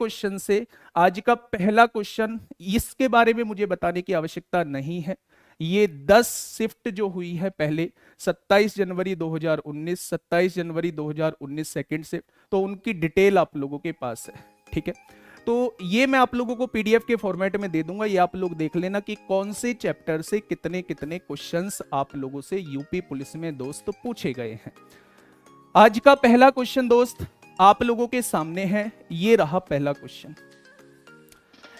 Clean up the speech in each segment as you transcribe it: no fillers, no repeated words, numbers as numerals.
Question से आज का पहला क्वेश्चन, इसके बारे में मुझे बताने की आवश्यकता नहीं है। ये 10 शिफ्ट जो हुई है पहले 27 जनवरी 2019, 27 जनवरी 2019 सेकंड शिफ्ट, तो उनकी डिटेल आप लोगों के पास है, ठीक है। तो ये मैं आप लोगों को पीडीएफ के फॉर्मेट में दे दूंगा, ये आप लोग देख लेना कि कौन से चैप्टर से कितने कितने क्वेश्चंस आप लोगों से यूपी पुलिस में दोस्त पूछे गए हैं। आज का पहला क्वेश्चन दोस्त आप लोगों के सामने है, ये रहा पहला क्वेश्चन,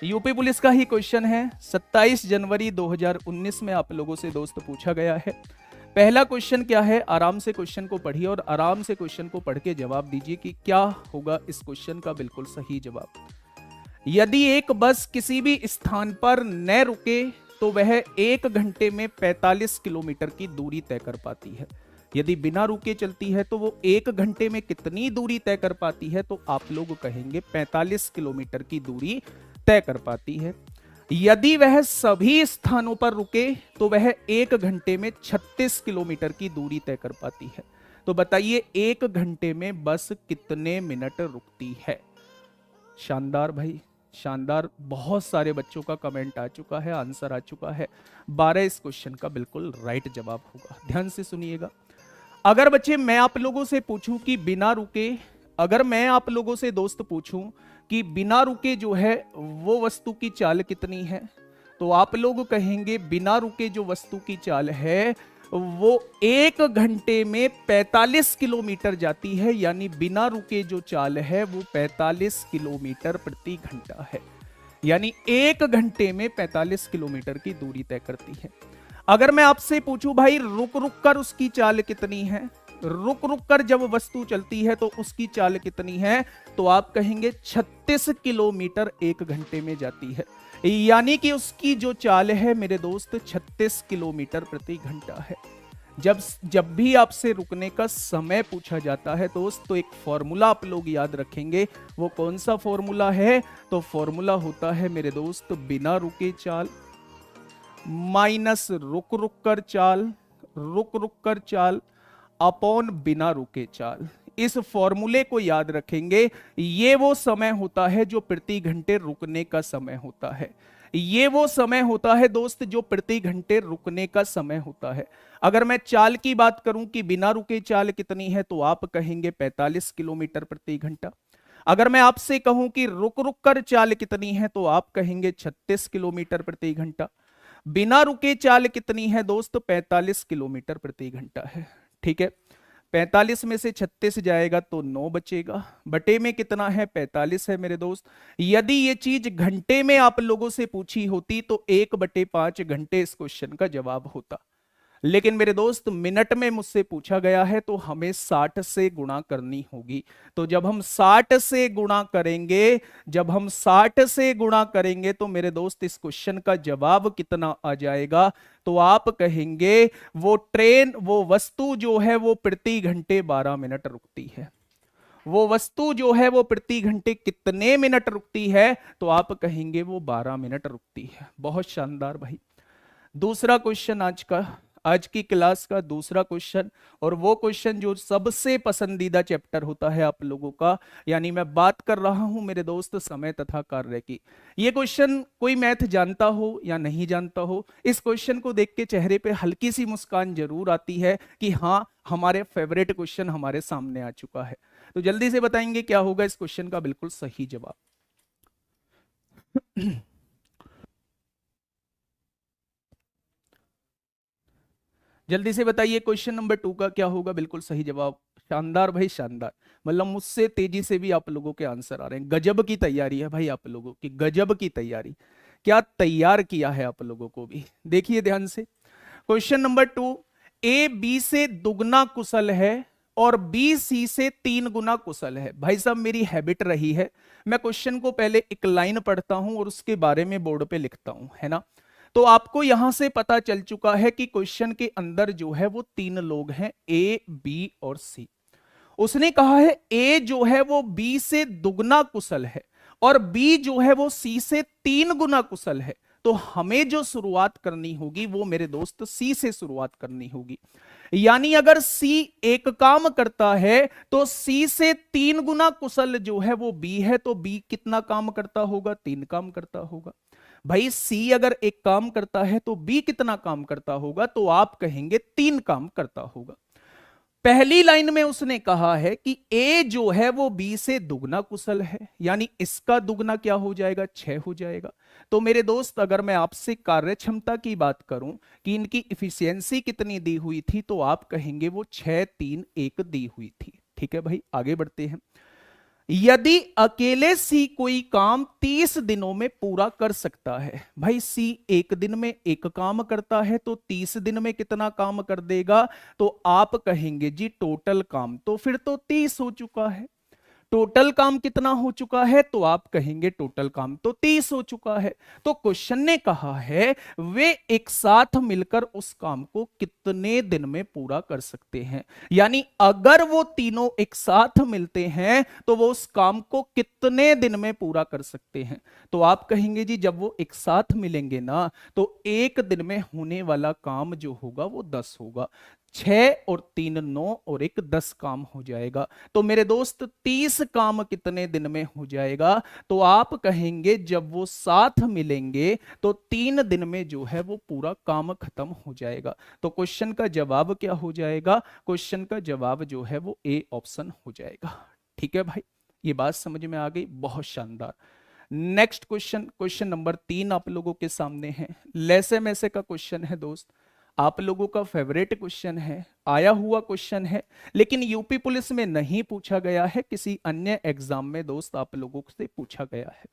यूपी पुलिस का ही क्वेश्चन है, 27 जनवरी 2019 में आप लोगों से दोस्त पूछा गया है। पहला क्वेश्चन क्या है, आराम से क्वेश्चन को पढ़िए और आराम से क्वेश्चन को पढ़ के जवाब दीजिए कि क्या होगा इस क्वेश्चन का बिल्कुल सही जवाब। यदि एक बस किसी भी स्थान पर न रुके तो वह 1 घंटे में 45 किलोमीटर की दूरी तय कर पाती है। यदि बिना रुके चलती है तो वो 1 घंटे में कितनी दूरी तय कर पाती है, तो आप लोग कहेंगे 45 किलोमीटर की दूरी तय कर पाती है। यदि वह सभी स्थानों पर रुके तो वह 1 घंटे में 36 किलोमीटर की दूरी तय कर पाती है। तो बताइए 1 घंटे में बस कितने मिनट रुकती है। शानदार भाई, शानदार, बहुत सारे बच्चों का कमेंट आ चुका है, आंसर आ चुका है। 12 इस क्वेश्चन का बिल्कुल राइट जवाब होगा। ध्यान से सुनिएगा। अगर बच्चे मैं आप लोगों से पूछूं कि बिना रुके, अगर मैं आप लोगों से दोस्त पूछूं कि बिना रुके जो है वो वस्तु की चाल कितनी है, तो आप लोग कहेंगे बिना रुके जो वस्तु की चाल है वो 1 घंटे में 45 किलोमीटर जाती है, यानी बिना रुके जो चाल है वो 45 किलोमीटर प्रति घंटा है, यानी 1 घंटे में 45 किलोमीटर की दूरी तय करती है। अगर मैं आपसे पूछूं भाई रुक रुक कर उसकी चाल कितनी है, रुक रुक कर जब वस्तु चलती है तो उसकी चाल कितनी है, तो आप कहेंगे 36 किलोमीटर 1 घंटे में जाती है, यानी कि उसकी जो चाल है मेरे दोस्त 36 किलोमीटर प्रति घंटा है। जब भी आपसे रुकने का समय पूछा जाता है दोस्त, तो एक फॉर्मूला आप लोग याद रखेंगे। वो कौन सा फॉर्मूला है, तो फॉर्मूला होता है मेरे दोस्त बिना रुके चाल माइनस रुक रुक कर चाल, रुक रुक कर चाल अपॉन बिना रुके चाल। इस फॉर्मूले को याद रखेंगे। ये वो समय होता है जो प्रति घंटे रुकने का समय होता है, ये वो समय होता है दोस्त जो प्रति घंटे रुकने का समय होता है। अगर मैं चाल की बात करूं कि बिना रुके चाल कितनी है, तो आप कहेंगे 45 किलोमीटर प्रति घंटा। अगर मैं आपसे कहूं कि रुक रुक कर चाल कितनी है, तो आप कहेंगे 36 किलोमीटर प्रति घंटा। बिना रुके चाल कितनी है दोस्त, 45 किलोमीटर प्रति घंटा है, ठीक है। 45 में से 36 जाएगा तो 9 बचेगा, बटे में कितना है 45 है मेरे दोस्त। यदि ये चीज घंटे में आप लोगों से पूछी होती तो 1/5 घंटे इस क्वेश्चन का जवाब होता, लेकिन मेरे दोस्त मिनट में मुझसे पूछा गया है तो हमें 60 से गुणा करनी होगी। तो जब हम 60 से गुणा करेंगे, जब हम 60 से गुणा करेंगे तो मेरे दोस्त इस क्वेश्चन का जवाब कितना आ जाएगा, तो आप कहेंगे वो ट्रेन, वो वस्तु जो है वो प्रति घंटे 12 मिनट रुकती है। वो वस्तु जो है वो प्रति घंटे कितने मिनट रुकती है, तो आप कहेंगे वो 12 मिनट रुकती है। बहुत शानदार भाई। दूसरा क्वेश्चन आज की क्लास का दूसरा क्वेश्चन, और वो क्वेश्चन जो सबसे पसंदीदा चैप्टर होता है आप लोगों का, यानी मैं बात कर रहा हूं मेरे दोस्त समय तथा कार्य की। ये क्वेश्चन कोई मैथ जानता हो या नहीं जानता हो, इस क्वेश्चन को देख के चेहरे पे हल्की सी मुस्कान जरूर आती है कि हाँ हमारे फेवरेट क्वेश्चन हमारे सामने आ चुका है। तो जल्दी से बताएंगे क्या होगा इस क्वेश्चन का बिल्कुल सही जवाब। जल्दी से बताइए क्वेश्चन नंबर 2 का क्या होगा बिल्कुल सही जवाब। शानदार भाई शानदार, मतलब मुझसे तेजी से भी आप लोगों के आंसर आ रहे हैं। गजब की तैयारी है भाई आप लोगों की, गजब की तैयारी। क्या तैयार किया है आप लोगों को भी। देखिए ध्यान से क्वेश्चन नंबर 2, ए बी से दुगना कुशल है और बी सी से 3 गुना कुशल है। भाई साहब मेरी हैबिट रही है, मैं क्वेश्चन को पहले एक लाइन पढ़ता हूं और उसके बारे में बोर्ड पे लिखता हूं, है ना। तो आपको यहां से पता चल चुका है कि क्वेश्चन के अंदर जो है वो 3 लोग हैं, ए बी और सी। उसने कहा है ए जो है वो बी से दुगना कुशल है और बी जो है वो सी से 3 गुना कुशल है। तो हमें जो शुरुआत करनी होगी वो मेरे दोस्त सी से शुरुआत करनी होगी। यानी अगर C एक काम करता है तो C से 3 गुना कुशल जो है वो B है, तो B कितना काम करता होगा? 3 काम करता होगा। भाई C अगर एक काम करता है तो B कितना काम करता होगा? तो आप कहेंगे 3 काम करता होगा। पहली लाइन में उसने कहा है कि A जो है वो B से दुगना कुशल है, यानी इसका दुगना क्या हो जाएगा? 6 हो जाएगा। तो मेरे दोस्त, अगर मैं आपसे कार्य क्षमता की बात करूं कि इनकी इफिशियंसी कितनी दी हुई थी, तो आप कहेंगे वो 6 3 1 दी हुई थी। ठीक है भाई, आगे बढ़ते हैं। यदि अकेले सी कोई काम 30 दिनों में पूरा कर सकता है, भाई सी एक दिन में एक काम करता है तो 30 दिन में कितना काम कर देगा? तो आप कहेंगे जी टोटल काम तो फिर तो 30 हो चुका है। टोटल काम कितना हो चुका है? तो आप कहेंगे टोटल काम तो 30 हो चुका है। तो क्वेश्चन ने कहा है वे एक साथ मिलकर उस काम को कितने दिन में पूरा कर सकते हैं, यानी अगर वो तीनों एक साथ मिलते हैं तो वो उस काम को कितने दिन में पूरा कर सकते हैं। तो आप कहेंगे जी जब वो एक साथ मिलेंगे ना तो एक दिन में होने वाला काम जो होगा वो 10 होगा। 6 और 3 9 और 1 10 काम हो जाएगा। तो मेरे दोस्त 30 काम कितने दिन में हो जाएगा? तो आप कहेंगे जब वो साथ मिलेंगे तो 3 दिन में जो है वो पूरा काम खत्म हो जाएगा। तो क्वेश्चन का जवाब क्या हो जाएगा? क्वेश्चन का जवाब जो है वो ए ऑप्शन हो जाएगा। ठीक है भाई, ये बात समझ में आ गई? बहुत शानदार। नेक्स्ट क्वेश्चन, क्वेश्चन नंबर 3 आप लोगों के सामने है। लैसे मैसे का क्वेश्चन है दोस्त, आप लोगों का फेवरेट क्वेश्चन है, आया हुआ क्वेश्चन है, लेकिन यूपी पुलिस में नहीं पूछा गया है, किसी अन्य एग्जाम में दोस्त आप लोगों से पूछा गया है।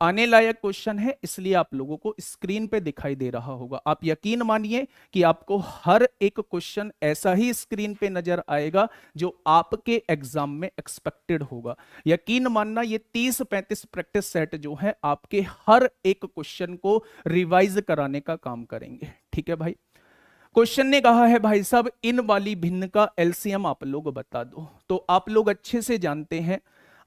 आने लायक क्वेश्चन है, इसलिए आप लोगों को स्क्रीन पे दिखाई दे रहा होगा। आप यकीन मानिए कि आपको हर एक क्वेश्चन ऐसा ही स्क्रीन पे नजर आएगा जो आपके एग्जाम में एक्सपेक्टेड होगा। यकीन मानना, ये 30-35 प्रैक्टिस सेट जो है आपके हर एक क्वेश्चन को रिवाइज कराने का काम करेंगे। ठीक है भाई, क्वेश्चन ने कहा है भाई साहब इन वाली भिन्न का एलसीएम आप लोग बता दो। तो आप लोग अच्छे से जानते हैं,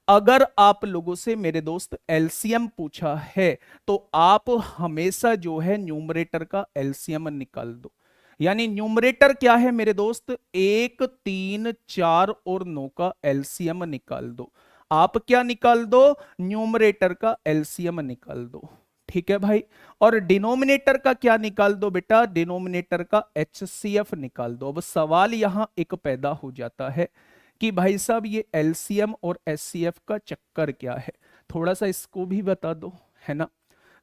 अगर आप लोगों से मेरे दोस्त एलसीएम पूछा है तो आप हमेशा जो है न्यूमरेटर का एलसीएम निकाल दो। यानी न्यूमरेटर क्या है मेरे दोस्त? 1 3 4 और 9 का एलसीएम निकाल दो। आप क्या निकाल दो? न्यूमरेटर का एलसीएम निकाल दो। ठीक है भाई, और डिनोमिनेटर का क्या निकाल दो बेटा? डिनोमिनेटर का एचसीएफ निकाल दो। अब सवाल यहां एक पैदा हो जाता है कि भाई साहब ये एलसीएम और एचसीएफ का चक्कर क्या है, थोड़ा सा इसको भी बता दो, है ना।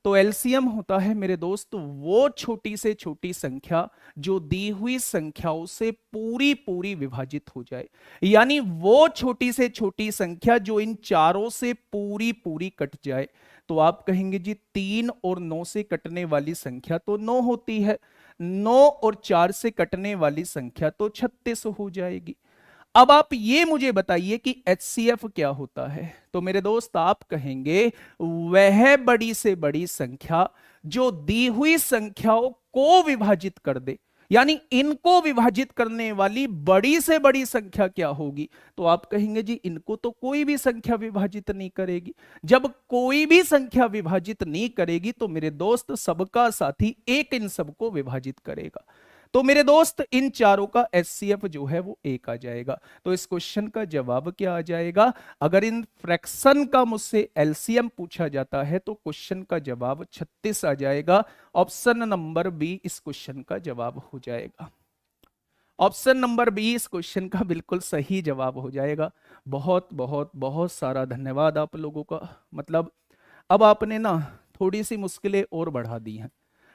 तो एलसीएम होता है मेरे दोस्त वो छोटी से छोटी संख्या जो दी हुई संख्याओं से पूरी पूरी विभाजित हो जाए, यानी वो छोटी से छोटी संख्या जो इन चारों से पूरी पूरी कट जाए। तो आप कहेंगे जी 3 और 9 से कटने वाली संख्या तो 9 होती है, 9 और 4 से कटने वाली संख्या तो 36 हो जाएगी। अब आप ये मुझे बताइए कि HCF क्या होता है। तो मेरे दोस्त आप कहेंगे वह बड़ी से बड़ी संख्या जो दी हुई संख्याओं को विभाजित कर दे, यानी इनको विभाजित करने वाली बड़ी से बड़ी संख्या क्या होगी? तो आप कहेंगे जी इनको तो कोई भी संख्या विभाजित नहीं करेगी। जब कोई भी संख्या विभाजित नहीं करेगी तो मेरे दोस्त सबका साथी एक इन सबको विभाजित करेगा। तो मेरे दोस्त इन चारों का एचसीएफ जो है वो 1 आ जाएगा। तो इस क्वेश्चन का जवाब क्या आ जाएगा? अगर इन फ्रैक्शन का मुझसे एलसीएम पूछा जाता है तो क्वेश्चन का जवाब 36 आ जाएगा। ऑप्शन नंबर बी इस क्वेश्चन का जवाब हो जाएगा। ऑप्शन नंबर बी इस क्वेश्चन का बिल्कुल सही जवाब हो जाएगा। बहुत बहुत बहुत सारा धन्यवाद आप लोगों का। मतलब अब आपने ना थोड़ी सी मुश्किलें और बढ़ा दी हैं।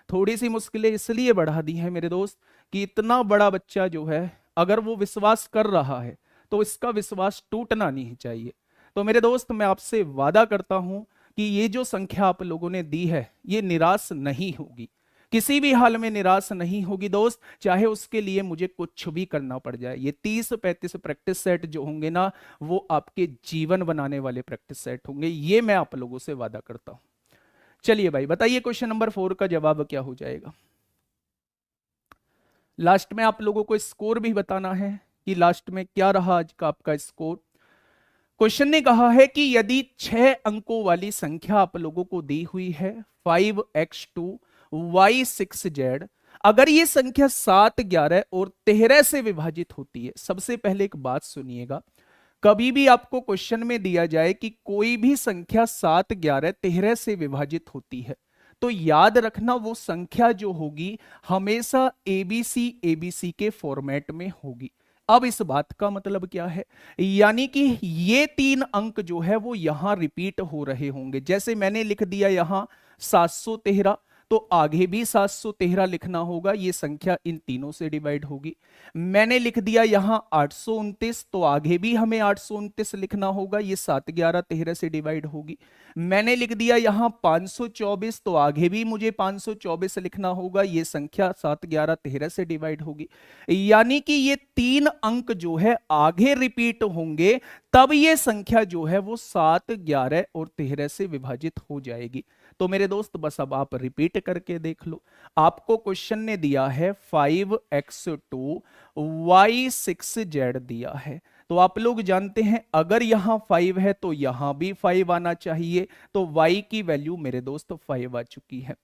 थोड़ी सी मुश्किलें इसलिए बढ़ा दी हैं मेरे दोस्त कि इतना बड़ा बच्चा जो है अगर वो विश्वास कर रहा है तो इसका विश्वास टूटना नहीं चाहिए। तो मेरे दोस्त मैं आपसे वादा करता हूं कि ये जो संख्या आप लोगों ने दी है ये निराश नहीं होगी, किसी भी हाल में निराश नहीं होगी दोस्त, चाहे उसके लिए मुझे कुछ भी करना पड़ जाए। ये 30-35 प्रैक्टिस सेट जो होंगे ना वो आपके जीवन बनाने वाले प्रैक्टिस सेट होंगे, ये मैं आप लोगों से वादा करता हूं। चलिए भाई बताइए क्वेश्चन नंबर 4 का जवाब क्या हो जाएगा। लास्ट में आप लोगों को स्कोर भी बताना है कि लास्ट में क्या रहा आज का आपका स्कोर। क्वेश्चन ने कहा है कि यदि 6 अंकों वाली संख्या आप लोगों को दी हुई है 5x2 y6z, अगर ये संख्या 7, 11 और 13 से विभाजित होती है, सबसे पहले एक बात सुनिएगा, कभी भी आपको क्वेश्चन में दिया जाए कि कोई भी संख्या 7, 11, 13 से विभाजित होती है, तो याद रखना वो संख्या जो होगी हमेशा एबीसी एबीसी के फॉर्मेट में होगी। अब इस बात का मतलब क्या है, यानी कि ये 3 अंक जो है वो यहां रिपीट हो रहे होंगे। जैसे मैंने लिख दिया यहां 713, तो आगे भी 713 लिखना होगा, ये संख्या इन तीनों से डिवाइड होगी। मैंने लिख दिया यहां 829, तो आगे भी हमें 829 लिखना होगा, ये 7, 11, 13 से डिवाइड होगी। मैंने लिख दिया यहां 524, तो आगे भी मुझे 524 लिखना होगा, ये संख्या 7, 11, 13 से डिवाइड होगी। यानी कि ये 3 अंक जो है आगे रिपीट होंगे, तब ये संख्या जो है वो 7, 11 और 13 से विभाजित हो जाएगी। तो मेरे दोस्त बस अब आप रिपीट करके देख लो। आपको क्वेश्चन ने दिया है 5x2 y6z दिया है, तो आप लोग जानते हैं अगर यहां 5 है तो यहां भी 5 आना चाहिए, तो y की वैल्यू मेरे दोस्त 5 आ चुकी है।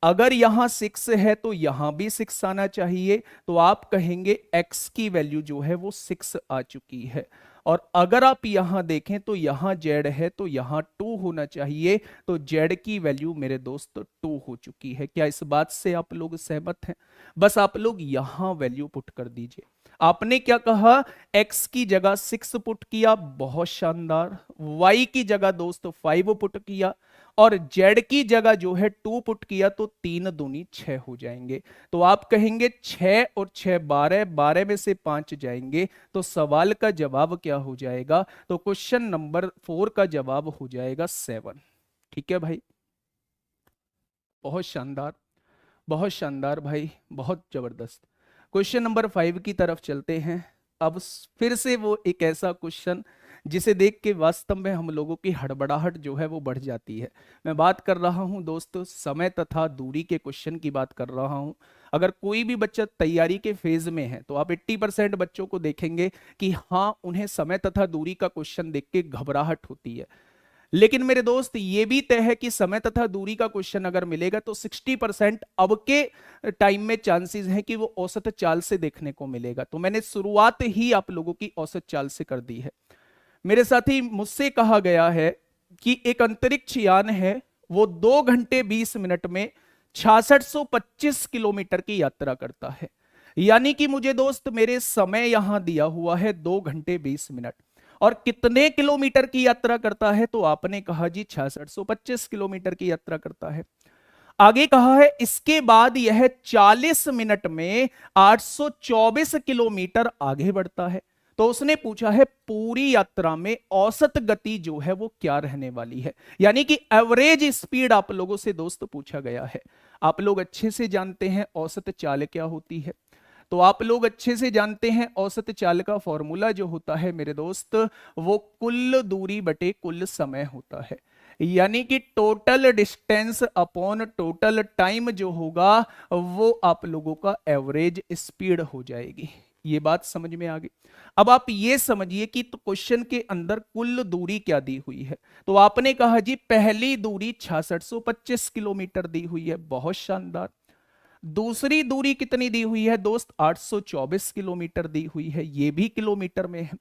अगर यहां 6 है तो यहां भी 6 आना चाहिए, तो आप कहेंगे x की वैल्यू जो है वो 6 आ चुकी है। और अगर आप यहां देखें तो यहां z है तो यहां 2 होना चाहिए, तो z की वैल्यू मेरे दोस्त 2 हो चुकी है। क्या इस बात से आप लोग सहमत हैं? बस आप लोग यहां वैल्यू पुट कर दीजिए। आपने क्या कहा, x की जगह 6 पुट किया, बहुत शानदार। y की जगह दोस्त 5 पुट किया, और z की जगह जो है 2 पुट किया, तो 3 दूनी 6 हो जाएंगे। तो आप कहेंगे 6 और 6 12, 12 में से 5 जाएंगे, तो सवाल का जवाब क्या हो जाएगा, तो क्वेश्चन नंबर 4 का जवाब हो जाएगा 7। ठीक है भाई, बहुत शानदार, बहुत शानदार भाई, बहुत जबरदस्त। क्वेश्चन नंबर 5 की तरफ चलते हैं। अब फिर से वो एक ऐसा क्वेश्चन जिसे देख के वास्तव में हम लोगों की हड़बड़ाहट जो है वो बढ़ जाती है। मैं बात कर रहा हूं दोस्तों समय तथा दूरी के क्वेश्चन की बात कर रहा हूं। अगर कोई भी बच्चा तैयारी के फेज में है तो आप 80% बच्चों को देखेंगे कि हाँ उन्हें समय तथा दूरी का क्वेश्चन देख के घबराहट होती है। लेकिन मेरे दोस्त ये भी तय है कि समय तथा दूरी का क्वेश्चन अगर मिलेगा तो 60% अब के टाइम में चांसेस हैं कि वो औसत चाल से देखने को मिलेगा। तो मैंने शुरुआत ही आप लोगों की औसत चाल से कर दी है। मेरे साथी, मुझसे कहा गया है कि एक अंतरिक्ष यान है, वो 2 घंटे 20 मिनट में 6625 किलोमीटर की यात्रा करता है। यानी कि मुझे दोस्त मेरे समय यहां दिया हुआ है 2 घंटे 20 मिनट, और कितने किलोमीटर की यात्रा करता है, तो आपने कहा जी 6625 किलोमीटर की यात्रा करता है। आगे कहा है इसके बाद यह 40 मिनट में 824 किलोमीटर आगे बढ़ता है। तो उसने पूछा है पूरी यात्रा में औसत गति जो है वो क्या रहने वाली है, यानी कि एवरेज स्पीड आप लोगों से दोस्त पूछा गया है। आप लोग अच्छे से जानते हैं औसत चाल क्या होती है, तो आप लोग अच्छे से जानते हैं औसत चाल का फॉर्मूला जो होता है मेरे दोस्त, वो कुल दूरी बटे कुल समय होता है। यानी कि total distance upon total time जो होगा वो आप लोगों का एवरेज स्पीड हो जाएगी। ये बात समझ में आ गई। अब आप ये समझिए कि तो क्वेश्चन के अंदर कुल दूरी क्या दी हुई है, तो आपने कहा जी पहली दूरी 6625 किलोमीटर दी हुई है, बहुत शानदार। दूसरी दूरी कितनी दी हुई है दोस्त, 824 किलोमीटर दी हुई है, ये भी किलोमीटर में है।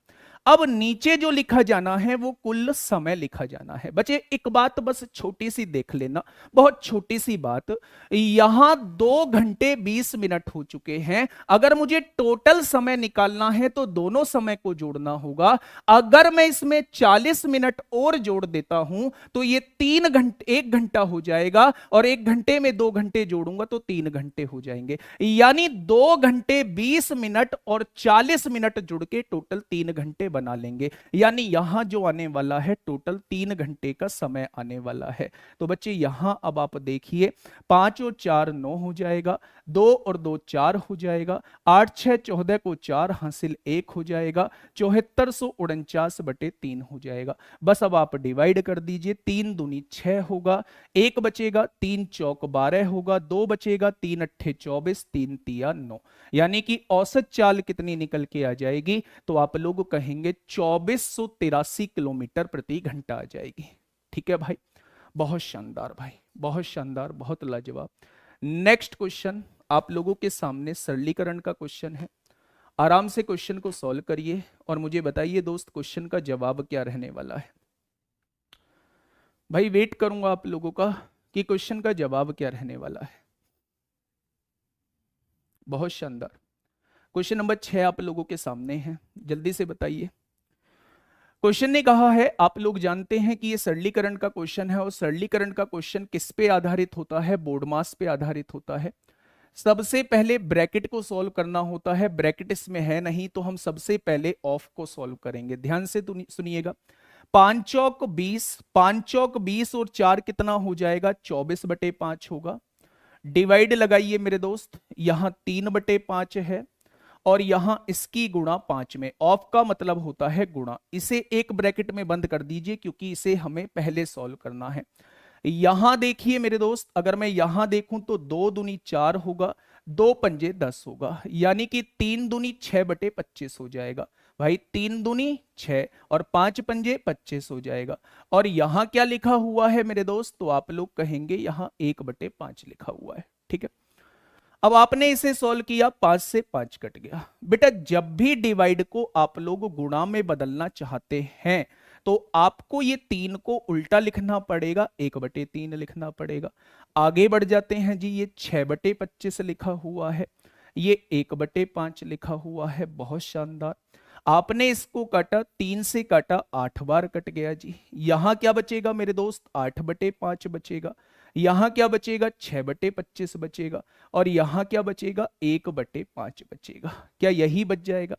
अब नीचे जो लिखा जाना है वो कुल समय लिखा जाना है। बच्चे एक बात बस छोटी सी देख लेना, बहुत छोटी सी बात, यहां 2 घंटे 20 मिनट हो चुके हैं। अगर मुझे टोटल समय निकालना है तो दोनों समय को जोड़ना होगा। अगर मैं इसमें 40 मिनट और जोड़ देता हूं तो ये 3 घंटे, 1 घंटा हो जाएगा, और 1 घंटे में 2 घंटे जोड़ूंगा तो 3 घंटे हो जाएंगे। यानी 2 घंटे 20 मिनट और 40 मिनट जुड़ के टोटल 3 घंटे बना लेंगे। यानी यहां जो आने वाला है टोटल 3 घंटे का समय आने वाला है। तो बच्चे यहां अब आप देखिए 5 और 4 9 हो जाएगा, 2 और 2 4 हो जाएगा, 8 6 14 को 4 हासिल 1 हो जाएगा, 7449 बटे 3 हो जाएगा। बस अब आप डिवाइड कर दीजिए, 3 दूनी 6 होगा, 1 बचेगा, 3 चौक 12 होगा, 2 बचेगा, 3 अट्ठे 24, 3 तिया 9। यानी कि औसत चाल कितनी निकल के आ जाएगी, तो आप लोग कहेंगे 2483 किलोमीटर प्रति घंटा आ जाएगी। ठीक है भाई, बहुत शानदार भाई, बहुत शानदार, बहुत लाजवाब। नेक्स्ट क्वेश्चन आप लोगों के सामने सरलीकरण का क्वेश्चन है। आराम से क्वेश्चन को सॉल्व करिए और मुझे बताइए दोस्त क्वेश्चन का जवाब क्या रहने वाला है। भाई वेट करूंगा आप लोगों का कि क्वेश्चन का जवाब क्या रहने वाला है। बहुत शानदार। क्वेश्चन नंबर 6 आप लोगों के सामने है, जल्दी से बताइए। क्वेश्चन ने कहा है, आप लोग जानते हैं कि ये सरलीकरण का क्वेश्चन है और सरलीकरण का क्वेश्चन किस पे आधारित होता है? बोर्ड मास पे आधारित होता है। सबसे पहले ब्रैकेट को सॉल्व करना होता है, ब्रैकेट इसमें है नहीं तो हम सबसे पहले ऑफ को सॉल्व करेंगे। ध्यान से सुनिएगा। 5 चौक 20, 5 चौक 20 और 4 कितना हो जाएगा? 24/5 होगा। डिवाइड लगाइए मेरे दोस्त, यहां 3/5 है और यहां इसकी गुणा 5 में। ऑफ का मतलब होता है गुणा। इसे एक ब्रैकेट में बंद कर दीजिए क्योंकि इसे हमें पहले सॉल्व करना है। यहां देखिए मेरे दोस्त, अगर मैं यहां देखूं तो 2 दूनी 4 होगा, 2 पंजे 10 होगा, यानी कि 3 दूनी 6/25 हो जाएगा। भाई 3 दूनी 6 और 5 पंजे 25 हो जाएगा। और यहां क्या लिखा हुआ है मेरे दोस्त? तो आप लोग कहेंगे यहां 1/5 लिखा हुआ है। ठीक है, अब आपने इसे सॉल्व किया, 5 से 5 कट गया। बेटा जब भी डिवाइड को आप लोग गुणा में बदलना चाहते हैं तो आपको ये 3 को उल्टा लिखना पड़ेगा, 1/3 लिखना पड़ेगा। आगे बढ़ जाते हैं जी, ये 6/25 लिखा हुआ है, ये 1/5 लिखा हुआ है। बहुत शानदार। आपने इसको काटा, 3 से काटा, 8 बार कट गया जी। यहां क्या बचेगा मेरे दोस्त? 8/5 बचेगा। यहां क्या बचेगा? 6/25 बचेगा। और यहां क्या बचेगा? 1/5 बचेगा। क्या यही बच जाएगा?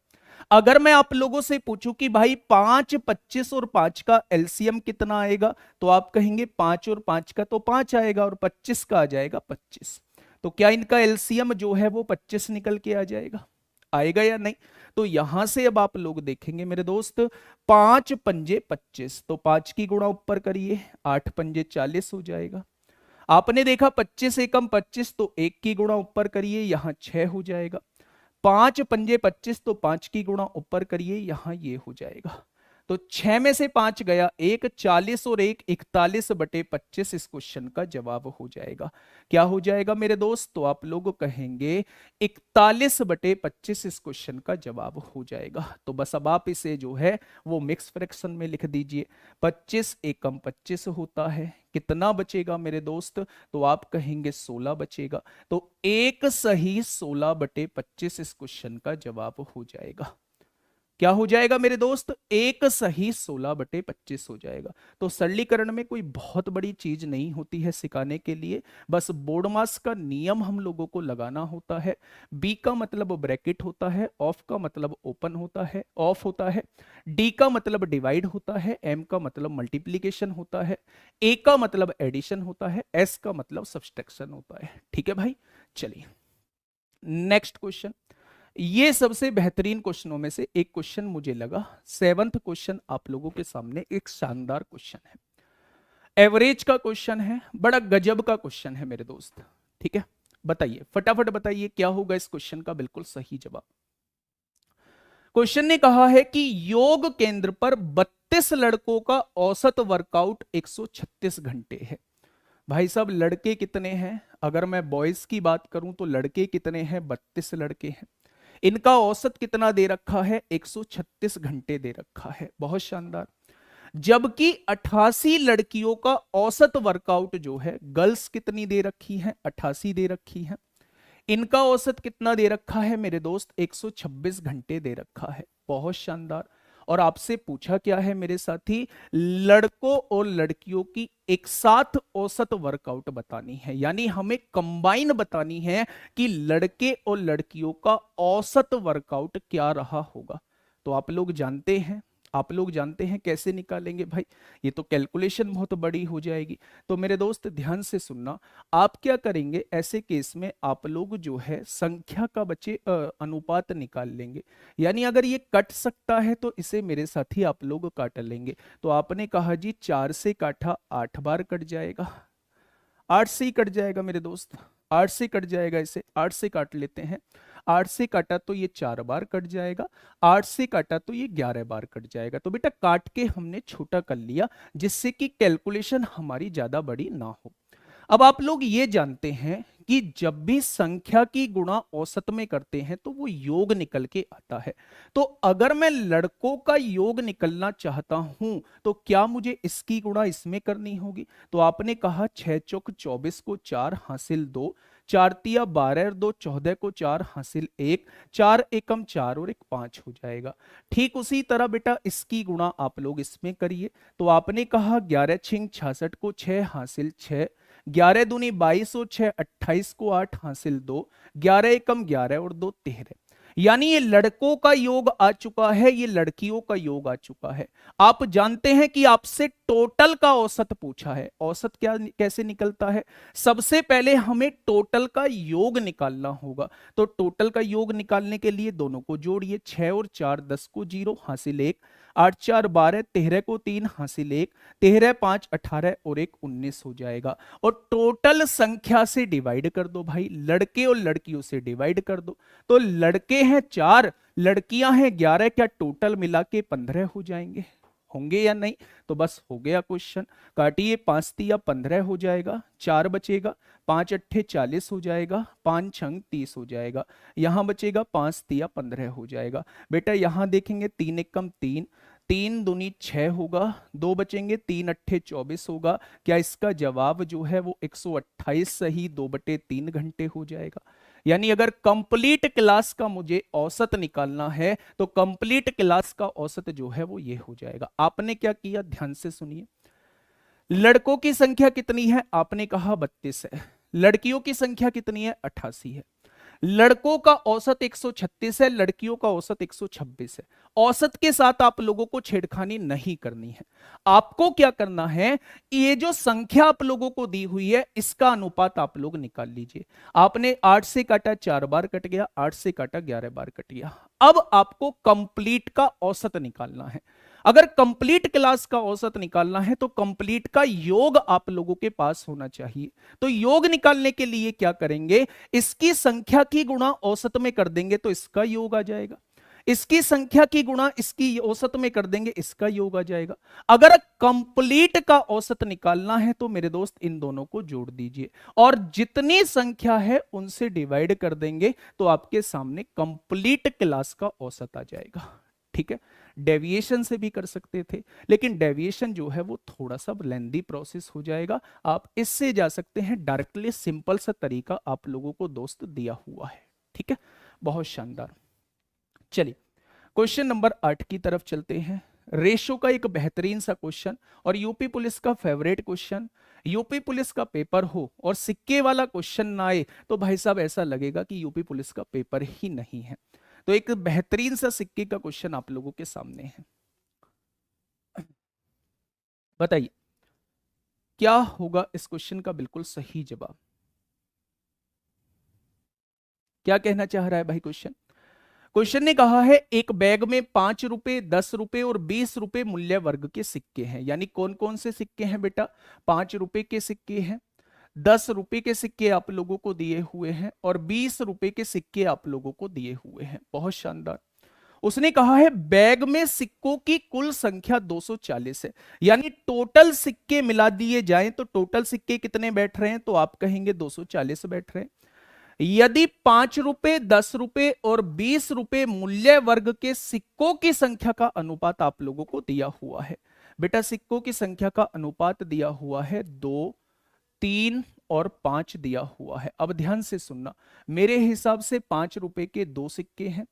अगर मैं आप लोगों से पूछूं कि भाई 5, 25 और 5 का एलसीएम कितना आएगा, तो आप कहेंगे 5 और 5 का तो 5 आएगा और 25 का आ जाएगा 25। तो क्या इनका एलसीएम जो है वो 25 निकल के आ जाएगा? आएगा या नहीं? तो यहां से अब आप लोग देखेंगे मेरे दोस्त, 5 पंजे 25, तो 5 की गुणा ऊपर करिए, 8 पंजे 40 हो जाएगा। आपने देखा 25 एकम 25, तो 1 की गुणा ऊपर करिए, यहां 6 हो जाएगा। 5 पंजे 25, तो 5 की गुणा ऊपर करिए, यहां ये हो जाएगा। तो 6 में से 5 गया, 1 40 और 1 41/25 इस क्वेश्चन का जवाब हो जाएगा। क्या हो जाएगा मेरे दोस्त? तो आप लोग कहेंगे 41/25 इस क्वेश्चन का जवाब हो जाएगा। तो बस अब आप इसे जो है वो मिक्स फ्रैक्शन में लिख दीजिए। 25 एकम 25 होता है, कितना बचेगा मेरे दोस्त? तो आप कहेंगे 16 बचेगा। तो एक सही 16/25 इस क्वेश्चन का जवाब हो जाएगा। क्या हो जाएगा मेरे दोस्त? एक सही 16/25 हो जाएगा। तो सरलीकरण में कोई बहुत बड़ी चीज नहीं होती है सिखाने के लिए, बस बोर्ड मास का नियम हम लोगों को लगाना होता है। बी का मतलब ब्रैकेट होता है, ऑफ का मतलब ओपन होता है, ऑफ होता है। डी का मतलब डिवाइड होता है, एम का मतलब मल्टीप्लीकेशन होता है, ए का मतलब एडिशन होता है, एस का मतलब सब्सट्रैक्शन होता है। ठीक है भाई, चलिए नेक्स्ट क्वेश्चन। ये सबसे बेहतरीन क्वेश्चनों में से एक क्वेश्चन मुझे लगा। 7th क्वेश्चन आप लोगों के सामने एक शानदार क्वेश्चन है, एवरेज का क्वेश्चन है, बड़ा गजब का क्वेश्चन है मेरे दोस्त। ठीक है, बताइए फटाफट बताइए क्या होगा इस क्वेश्चन का बिल्कुल सही जवाब। क्वेश्चन ने कहा है कि योग केंद्र पर 32 लड़कों का औसत वर्कआउट 136 घंटे है। भाई साहब लड़के कितने हैं? अगर मैं बॉयज की बात करूं तो लड़के कितने हैं? 32 लड़के हैं। इनका औसत कितना दे रखा है? 136 घंटे दे रखा है। बहुत शानदार। जबकि 88 लड़कियों का औसत वर्कआउट जो है, गर्ल्स कितनी दे रखी है? 88 दे रखी है। इनका औसत कितना दे रखा है मेरे दोस्त? 126 घंटे दे रखा है। बहुत शानदार। और आपसे पूछा क्या है मेरे साथी? लड़कों और लड़कियों की एक साथ औसत वर्कआउट बतानी है, यानी हमें कंबाइन बतानी है कि लड़के और लड़कियों का औसत वर्कआउट क्या रहा होगा। तो आप लोग जानते हैं कैसे निकालेंगे भाई? ये तो कैलकुलेशन बहुत बड़ी हो जाएगी। तो मेरे दोस्त ध्यान से सुनना, आप क्या करेंगे ऐसे केस में? आप लोग जो है संख्या का बच्चे अनुपात निकाल लेंगे, यानी अगर ये कट सकता है तो इसे मेरे साथ ही आप लोग काट लेंगे। तो आपने कहा जी 4 से काटा, 8 बार कट जाएगा, 8 से ही कट जाएगा मेरे दोस्त, 8 से कट जाएगा। इसे 8 से काट लेते हैं। 8 से काटा तो ये 4 बार कट जाएगा, 8 से काटा तो ये 11 बार कट जाएगा। तो बेटा काट के हमने छोटा कर लिया जिससे कि कैलकुलेशन हमारी ज्यादा बड़ी ना हो। अब आप लोग ये जानते हैं कि जब भी संख्या की गुणा औसत में करते हैं तो वो योग निकल के आता है। तो अगर मैं लड़कों का योग निकलना चाहता हूं तो क्या मुझे इसकी गुणा इसमें करनी होगी? तो आपने कहा 6 चौक 24 को 4 हासिल 2, 4 तिया 12 और 2 14 को 4 हासिल 1, 4 एकम 4 और 1 5 हो जाएगा। ठीक उसी तरह बेटा इसकी गुणा आप लोग इसमें करिए। तो आपने कहा 11 छिंग 66 को 6 हासिल 6, 11 दूनी 22 और 6 28 को 8 हासिल 2, 11 एकम 11 और 2 13। यानी ये लड़कों का योग आ चुका है, ये लड़कियों का योग आ चुका है। आप जानते हैं कि आपसे टोटल का औसत पूछा है। औसत क्या कैसे निकलता है? सबसे पहले हमें टोटल का योग निकालना होगा। तो टोटल का योग निकालने के लिए दोनों को जोड़िए। 6 और 4 10 को 0 हासिल 1, 8 4 12 13 को 3 हासिल 1, 13 5 18 और 1 19 हो जाएगा। और टोटल संख्या से डिवाइड कर दो भाई, लड़के और लड़कियों से डिवाइड कर दो। तो लड़के हैं 4, लड़कियां हैं 11, क्या टोटल मिला के 15 हो जाएंगे? होंगे या नहीं? तो बस हो गया क्वेश्चन। काटिए, 5 तिया 15 हो जाएगा, 4 बचेगा, 5 अट्ठे 40 हो जाएगा, 5 छंग 30 हो जाएगा, यहां बचेगा 5 तिया 15 हो जाएगा। बेटा यहां देखेंगे 3 एकम 3, 3 दूनी 6 होगा, 2 बचेंगे, 3 अट्ठे 24 होगा। क्या इसका जवाब जो है वो 128 सही 2/3 घंटे हो जाएगा? यानी अगर कंप्लीट क्लास का मुझे औसत निकालना है तो कंप्लीट क्लास का औसत जो है वो ये हो जाएगा। आपने क्या किया, ध्यान से सुनिए। लड़कों की संख्या कितनी है? आपने कहा 32 है। लड़कियों की संख्या कितनी है? 88 है। लड़कों का औसत 136 है, लड़कियों का औसत 126 है। औसत के साथ आप लोगों को छेड़खानी नहीं करनी है। आपको क्या करना है, ये जो संख्या आप लोगों को दी हुई है इसका अनुपात आप लोग निकाल लीजिए। आपने 8 से काटा 4 बार कट गया, 8 से काटा 11 बार कट गया। अब आपको कंप्लीट का औसत निकालना है। अगर कंप्लीट क्लास का औसत निकालना है तो कंप्लीट का योग आप लोगों के पास होना चाहिए। तो योग निकालने के लिए क्या करेंगे, इसकी संख्या की गुणा औसत में कर देंगे तो इसका योग आ जाएगा। इसकी संख्या की गुणा इसकी औसत में कर देंगे, इसका योग आ जाएगा। अगर कंप्लीट का औसत निकालना है तो मेरे दोस्त इन दोनों को जोड़ दीजिए और जितनी संख्या है उनसे डिवाइड कर देंगे तो आपके सामने कंप्लीट क्लास का औसत आ जाएगा। ठीक है, डेविएशन से भी कर सकते थे, लेकिन डेविएशन जो है वो थोड़ा सा लेंदी प्रोसेस हो जाएगा। आप इससे जा सकते हैं डायरेक्टली, सिंपल सा तरीका आप लोगों को दोस्त दिया हुआ है। ठीक है, बहुत शानदार। चलिए क्वेश्चन नंबर 8 की तरफ चलते हैं। रेशो का एक बेहतरीन सा क्वेश्चन और यूपी पुलिस का फेवरेट क्वेश्चन। यूपी पुलिस का पेपर हो और सिक्के वाला क्वेश्चन ना आए तो भाई साहब ऐसा लगेगा कि यूपी पुलिस का पेपर ही नहीं है। तो एक बेहतरीन सा सिक्के का क्वेश्चन आप लोगों के सामने है। बताइए क्या होगा इस क्वेश्चन का बिल्कुल सही जवाब? क्या कहना चाह रहा है भाई क्वेश्चन? क्वेश्चन ने कहा है एक बैग में 5 रुपए, 10 रुपए और 20 रुपए मूल्य वर्ग के सिक्के हैं। यानी कौन कौन से सिक्के हैं बेटा? 5 रुपए के सिक्के हैं, 10 रुपए के सिक्के आप लोगों को दिए हुए हैं और 20 रुपए के सिक्के आप लोगों को दिए हुए हैं। बहुत शानदार। उसने कहा है बैग में सिक्कों की कुल संख्या 240 है। यानी टोटल सिक्के मिला दिए जाएं तो टोटल सिक्के कितने बैठ रहे हैं? तो आप कहेंगे 240 बैठ रहे हैं। यदि 5 रुपए, 10 रुपए और 20 रुपए मूल्य वर्ग के सिक्कों की संख्या का अनुपात आप लोगों को दिया हुआ है। बेटा सिक्कों की संख्या का अनुपात दिया हुआ है 2, 3 और 5 दिया हुआ है। अब ध्यान से सुनना, मेरे हिसाब से 5 रुपए के 2 सिक्के हैं,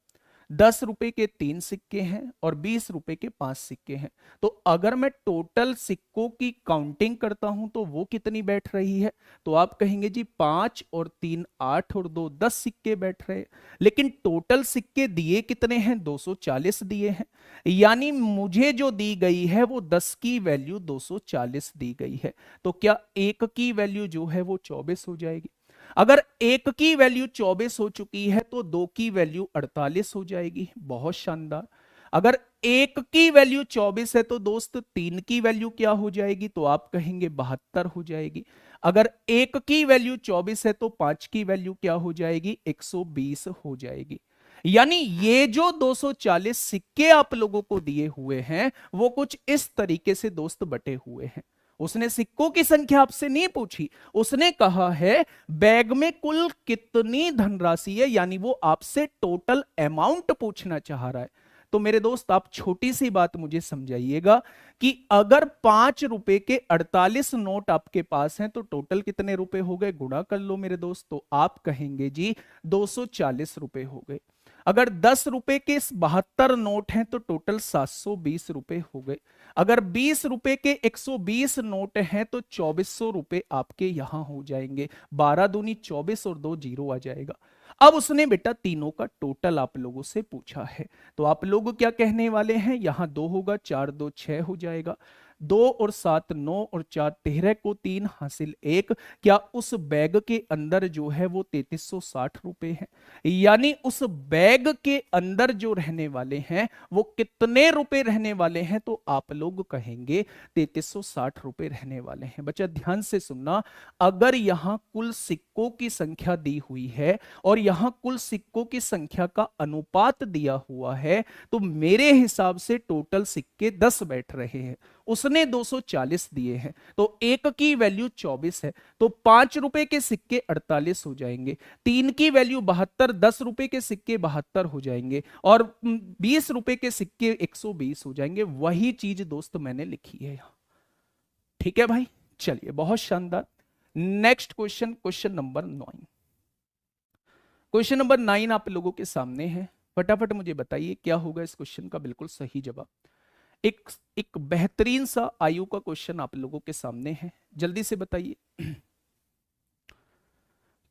10 रुपए के 3 सिक्के हैं और 20 रुपए के 5 सिक्के हैं। तो अगर मैं टोटल सिक्कों की काउंटिंग करता हूं तो वो कितनी बैठ रही है? तो आप कहेंगे जी 5 और 3 8 और 2 10 सिक्के बैठ रहे हैं। लेकिन टोटल सिक्के दिए कितने हैं? 240 दिए हैं। यानी मुझे जो दी गई है वो 10 की वैल्यू 240 दी गई है। तो क्या एक की वैल्यू जो है वो 24 हो जाएगी? अगर एक की वैल्यू 24 हो चुकी है तो दो की वैल्यू 48 हो जाएगी। बहुत शानदार। अगर एक की वैल्यू 24 है तो दोस्त 3 की वैल्यू क्या हो जाएगी? तो आप कहेंगे 72 हो जाएगी। अगर एक की वैल्यू 24 है तो 5 की वैल्यू क्या हो जाएगी? 120 हो जाएगी। यानी ये जो 240 सिक्के आप लोगों को दिए हुए हैं वो कुछ इस तरीके से दोस्त बटे हुए हैं। उसने सिक्कों की संख्या आपसे नहीं पूछी, उसने कहा है बैग में कुल कितनी धनराशि है, यानी वो आपसे टोटल अमाउंट पूछना चाह रहा है। तो मेरे दोस्त आप छोटी सी बात मुझे समझाइएगा कि अगर 5 रुपए के 48 नोट आपके पास हैं तो टोटल कितने रुपए हो गए, गुणा कर लो मेरे दोस्त। तो आप कहेंगे जी 240 रुपए हो गए। अगर 10 रुपए के 72 नोट हैं तो टोटल 720 रुपए हो गए। अगर 20 रुपए के 120 नोट हैं तो 2400 रुपए आपके यहां हो जाएंगे। 12 दूनी 24 और 2 जीरो आ जाएगा। अब उसने बेटा तीनों का टोटल आप लोगों से पूछा है, तो आप लोग क्या कहने वाले हैं, यहां 2 होगा, 4 2 6 हो जाएगा, 2 और 7 9 और 4 13 को 3 हासिल 1। क्या उस बैग के अंदर जो है वो 3360 रुपए है, यानी उस बैग के अंदर जो रहने वाले हैं वो कितने रुपए रहने वाले हैं, तो आप लोग कहेंगे 3360 रुपए रहने वाले हैं। बच्चा ध्यान से सुनना, अगर यहां कुल सिक्कों की संख्या दी हुई है और यहां कुल सिक्कों की संख्या का अनुपात दिया हुआ है, तो मेरे हिसाब से टोटल सिक्के 10 बैठ रहे हैं, उसने 240 दिए हैं, तो एक की वैल्यू 24 है, तो 5 रुपए के सिक्के 48 हो जाएंगे, 3 की वैल्यू 72, 10 रुपए के सिक्के 72 हो जाएंगे और 20 रुपए के सिक्के 120 हो जाएंगे। वही चीज दोस्त मैंने लिखी है यहां। ठीक है भाई, चलिए बहुत शानदार। Next question, question number 9। Question number 9 आप लोगों के सामने है, फटाफट मुझे बताइए क्या होगा इस क्वेश्चन का बिल्कुल सही जवाब। एक एक बेहतरीन सा आयु का क्वेश्चन आप लोगों के सामने है, जल्दी से बताइए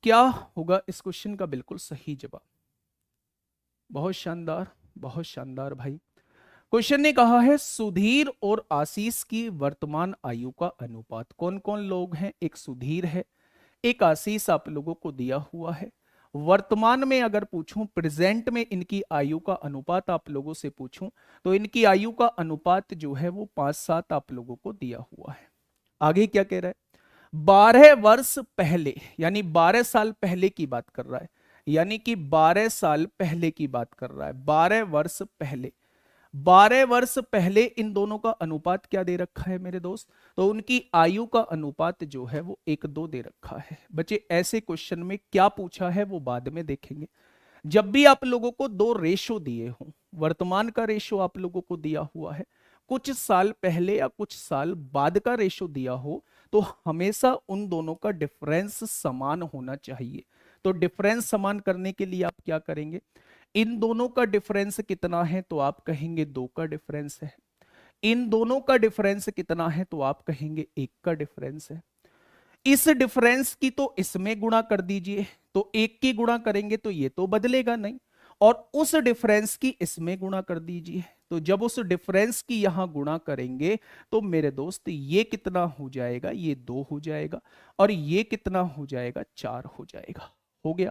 क्या होगा इस क्वेश्चन का बिल्कुल सही जवाब। बहुत शानदार, बहुत शानदार भाई। क्वेश्चन ने कहा है सुधीर और आशीष की वर्तमान आयु का अनुपात। कौन कौन लोग हैं, एक सुधीर है, एक आशीष आप लोगों को दिया हुआ है। वर्तमान में अगर पूछूं, प्रेजेंट में इनकी आयु का अनुपात आप लोगों से पूछूं, तो इनकी आयु का अनुपात जो है वो 5-7 आप लोगों को दिया हुआ है। आगे क्या कह रहा है, 12 वर्ष पहले, यानी 12 साल पहले की बात कर रहा है, यानी कि 12 साल पहले की बात कर रहा है, 12 वर्ष पहले। 12 वर्ष पहले इन दोनों का अनुपात क्या दे रखा है मेरे दोस्त, तो उनकी आयु का अनुपात जो है वो 1:2 दे रखा है। बच्चे ऐसे क्वेश्चन में क्या पूछा है वो बाद में देखेंगे। जब भी आप लोगों को दो रेशो दिए हों, वर्तमान का रेशो आप लोगों को दिया हुआ है, कुछ साल पहले या कुछ साल बाद का रेशो दिया हो, तो हमेशा उन दोनों का डिफरेंस समान होना चाहिए। तो डिफरेंस समान करने के लिए आप क्या करेंगे, इन दोनों का डिफरेंस कितना है, तो आप कहेंगे 2 का डिफरेंस है। इन दोनों का डिफरेंस कितना है, तो आप कहेंगे 1 का डिफरेंस है। इस डिफरेंस की तो इसमें गुणा कर दीजिए, तो 1 की गुणा करेंगे तो ये तो बदलेगा नहीं, और उस डिफरेंस की इसमें गुणा कर दीजिए, तो जब उस डिफरेंस की यहां गुणा करेंगे तो मेरे दोस्त ये कितना हो जाएगा, ये 2 हो जाएगा, और ये कितना हो जाएगा, 4 हो जाएगा। हो गया।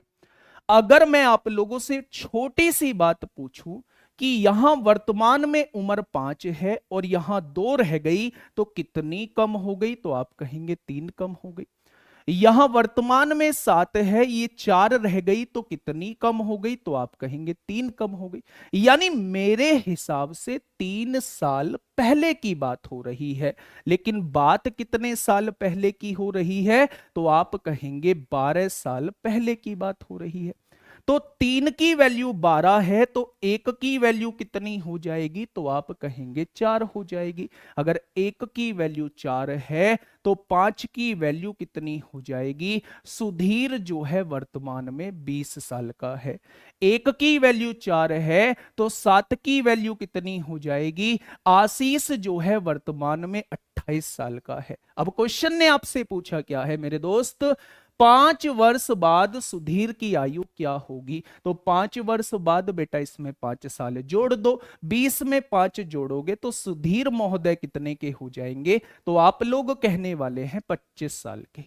अगर मैं आप लोगों से छोटी सी बात पूछूं कि यहां वर्तमान में उम्र 5 है और यहां 2 रह गई तो कितनी कम हो गई, तो आप कहेंगे 3 कम हो गई। यहां वर्तमान में 7 है, ये 4 रह गई तो कितनी कम हो गई, तो आप कहेंगे 3 कम हो गई। यानी मेरे हिसाब से 3 साल पहले की बात हो रही है, लेकिन बात कितने साल पहले की हो रही है, तो आप कहेंगे 12 साल पहले की बात हो रही है। तो 3 की वैल्यू 12 है, तो 1 की वैल्यू कितनी हो जाएगी, तो आप कहेंगे 4 हो जाएगी। अगर 1 की वैल्यू 4 है तो 5 की वैल्यू कितनी हो जाएगी, सुधीर जो है वर्तमान में 20 साल का है। 1 की वैल्यू 4 है तो 7 की वैल्यू कितनी हो जाएगी, आशीष जो है वर्तमान में 28 साल का है। अब क्वेश्चन ने आपसे पूछा क्या है मेरे दोस्त, 5 वर्ष बाद सुधीर की आयु क्या होगी, तो 5 वर्ष बाद बेटा इसमें 5 साल जोड़ दो, 20 में 5 जोड़ोगे तो सुधीर महोदय कितने के हो जाएंगे, तो आप लोग कहने वाले हैं 25 साल के।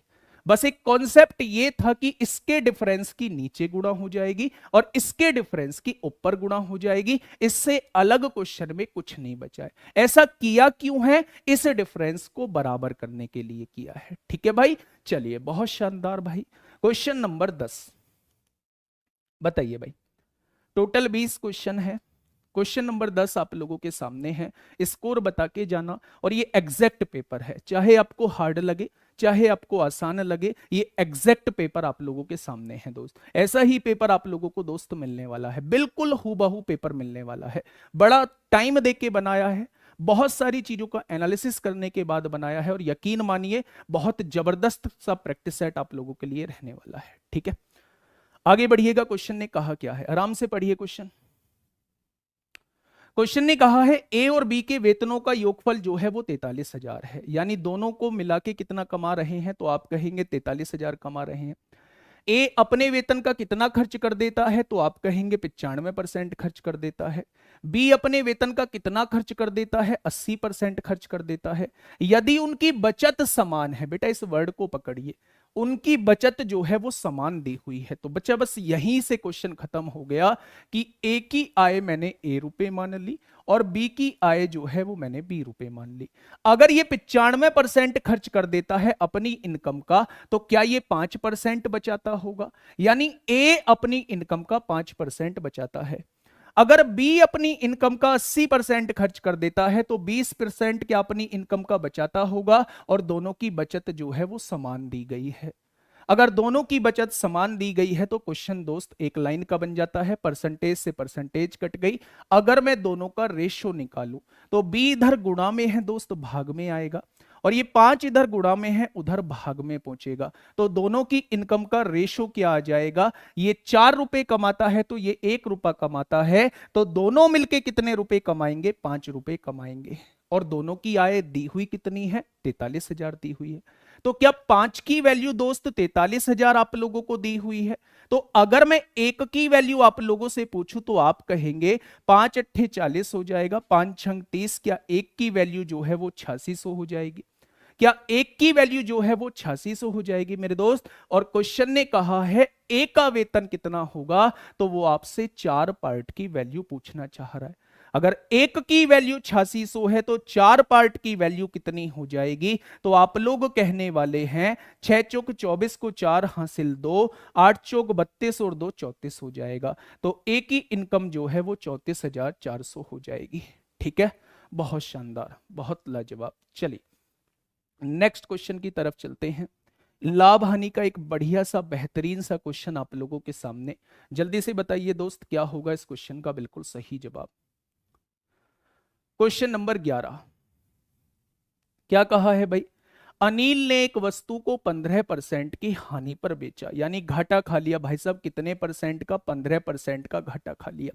बस एक कॉन्सेप्ट ये था कि इसके डिफरेंस की नीचे गुणा हो जाएगी और इसके डिफरेंस की ऊपर गुणा हो जाएगी, इससे अलग क्वेश्चन में कुछ नहीं बचा है। ऐसा किया क्यों है, इस डिफरेंस को बराबर करने के लिए किया है। ठीक है भाई, चलिए बहुत शानदार भाई। क्वेश्चन नंबर 10 बताइए भाई, टोटल 20 क्वेश्चन है, क्वेश्चन नंबर 10 आप लोगों के सामने है, स्कोर बता के जाना। और ये एग्जैक्ट पेपर है, चाहे आपको हार्ड लगे चाहे आपको आसान लगे, ये एग्जैक्ट पेपर आप लोगों के सामने है दोस्त। ऐसा ही पेपर आप लोगों को दोस्त मिलने वाला है, बिल्कुल हूबहू पेपर मिलने वाला है। बड़ा टाइम दे के बनाया है, बहुत सारी चीजों का एनालिसिस करने के बाद बनाया है, और यकीन मानिए बहुत जबरदस्त सा प्रैक्टिस सेट आप लोगों के लिए रहने वाला है। ठीक है, आगे बढ़िएगा। क्वेश्चन ने कहा क्या है, आराम से पढ़िए क्वेश्चन। क्वेश्चन ने कहा है ए और बी के वेतनों का योगफल जो है वो 43,000 है, यानी दोनों को मिला के कितना कमा रहे हैं, तो आप कहेंगे 43,000 कमा रहे हैं। ए अपने वेतन का कितना खर्च कर देता है, तो आप कहेंगे 95% खर्च कर देता है। बी अपने वेतन का कितना खर्च कर देता है, 80% खर्च कर देता है। यदि उनकी बचत समान है, बेटा इस वर्ड को पकड़िए, उनकी बचत जो है वो समान दी हुई है, तो बच्चा बस यहीं से क्वेश्चन खत्म हो गया कि ए की आय मैंने ए रुपए मान ली और बी की आय जो है वो मैंने बी रुपए मान ली। अगर ये 95% खर्च कर देता है अपनी इनकम का, तो क्या ये 5% बचाता होगा, यानी ए अपनी इनकम का 5% बचाता है। अगर बी अपनी इनकम का 80% खर्च कर देता है, तो 20% क्या अपनी इनकम का बचाता होगा, और दोनों की बचत जो है वो समान दी गई है। अगर दोनों की बचत समान दी गई है तो क्वेश्चन दोस्त एक लाइन का बन जाता है, परसेंटेज से परसेंटेज कट गई। अगर मैं दोनों का रेशियो निकालूं तो बी इधर गुणा में है दोस्त, भाग में आएगा, और ये 5 इधर गुणा में है, उधर भाग में पहुंचेगा। तो दोनों की इनकम का रेशियो क्या आ जाएगा, ये 4 रुपए कमाता है तो ये 1 रुपया कमाता है, तो दोनों मिलके कितने रुपए कमाएंगे, 5 रुपए कमाएंगे। और दोनों की आय दी हुई कितनी है, 43,000 दी हुई है। तो क्या 5 की वैल्यू दोस्त 43,000 आप लोगों को दी हुई है। तो अगर मैं 1 की वैल्यू आप लोगों से पूछूं तो आप कहेंगे 5 अट्ठे 40 हो जाएगा, 5 छंग 30, क्या 1 की वैल्यू जो है वो 8600 हो जाएगी, क्या 1 की वैल्यू जो है वो 8600 हो जाएगी मेरे दोस्त। और क्वेश्चन ने कहा है ए का वेतन कितना होगा, तो वो आपसे 4 पार्ट की वैल्यू पूछना चाह रहा है। अगर 1 की वैल्यू 8600 है तो 4 पार्ट की वैल्यू कितनी हो जाएगी, तो आप लोग कहने वाले हैं 6 चौक 24 को 4 हासिल 2, 8 चौक 32 और 2 34 हो जाएगा। तो ए की इनकम जो है वो 34,400 हो जाएगी। ठीक है, बहुत शानदार, बहुत लाजवाब। चलिए नेक्स्ट क्वेश्चन की तरफ चलते हैं। लाभ हानि का एक बढ़िया सा बेहतरीन सा क्वेश्चन आप लोगों के सामने, जल्दी से बताइए दोस्त क्या होगा इस क्वेश्चन का बिल्कुल सही जवाब। क्वेश्चन नंबर 11 क्या कहा है भाई, अनिल ने एक वस्तु को 15% की हानि पर बेचा, यानी घाटा खा लिया भाई साहब, कितने परसेंट का, 15% का घाटा खा लिया।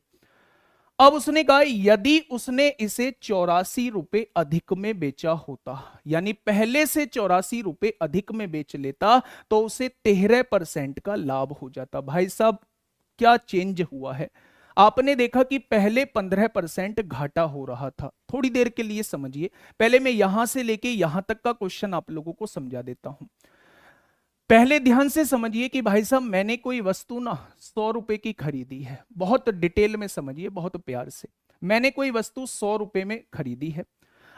अब उसने कहा यदि उसने इसे 84 रुपए अधिक में बेचा होता, यानी पहले से 84 रुपए अधिक में बेच लेता, तो उसे 13% का लाभ हो जाता। भाई साहब क्या चेंज हुआ है, आपने देखा कि पहले 15% घाटा हो रहा था। थोड़ी देर के लिए समझिए, पहले मैं यहां से लेके यहां तक का क्वेश्चन आप लोगों को समझा देता हूं। पहले ध्यान से समझिए कि भाई साहब मैंने कोई वस्तु ना 100 रुपए की खरीदी है, बहुत डिटेल में समझिए, बहुत प्यार से। मैंने कोई वस्तु 100 रुपए में खरीदी है,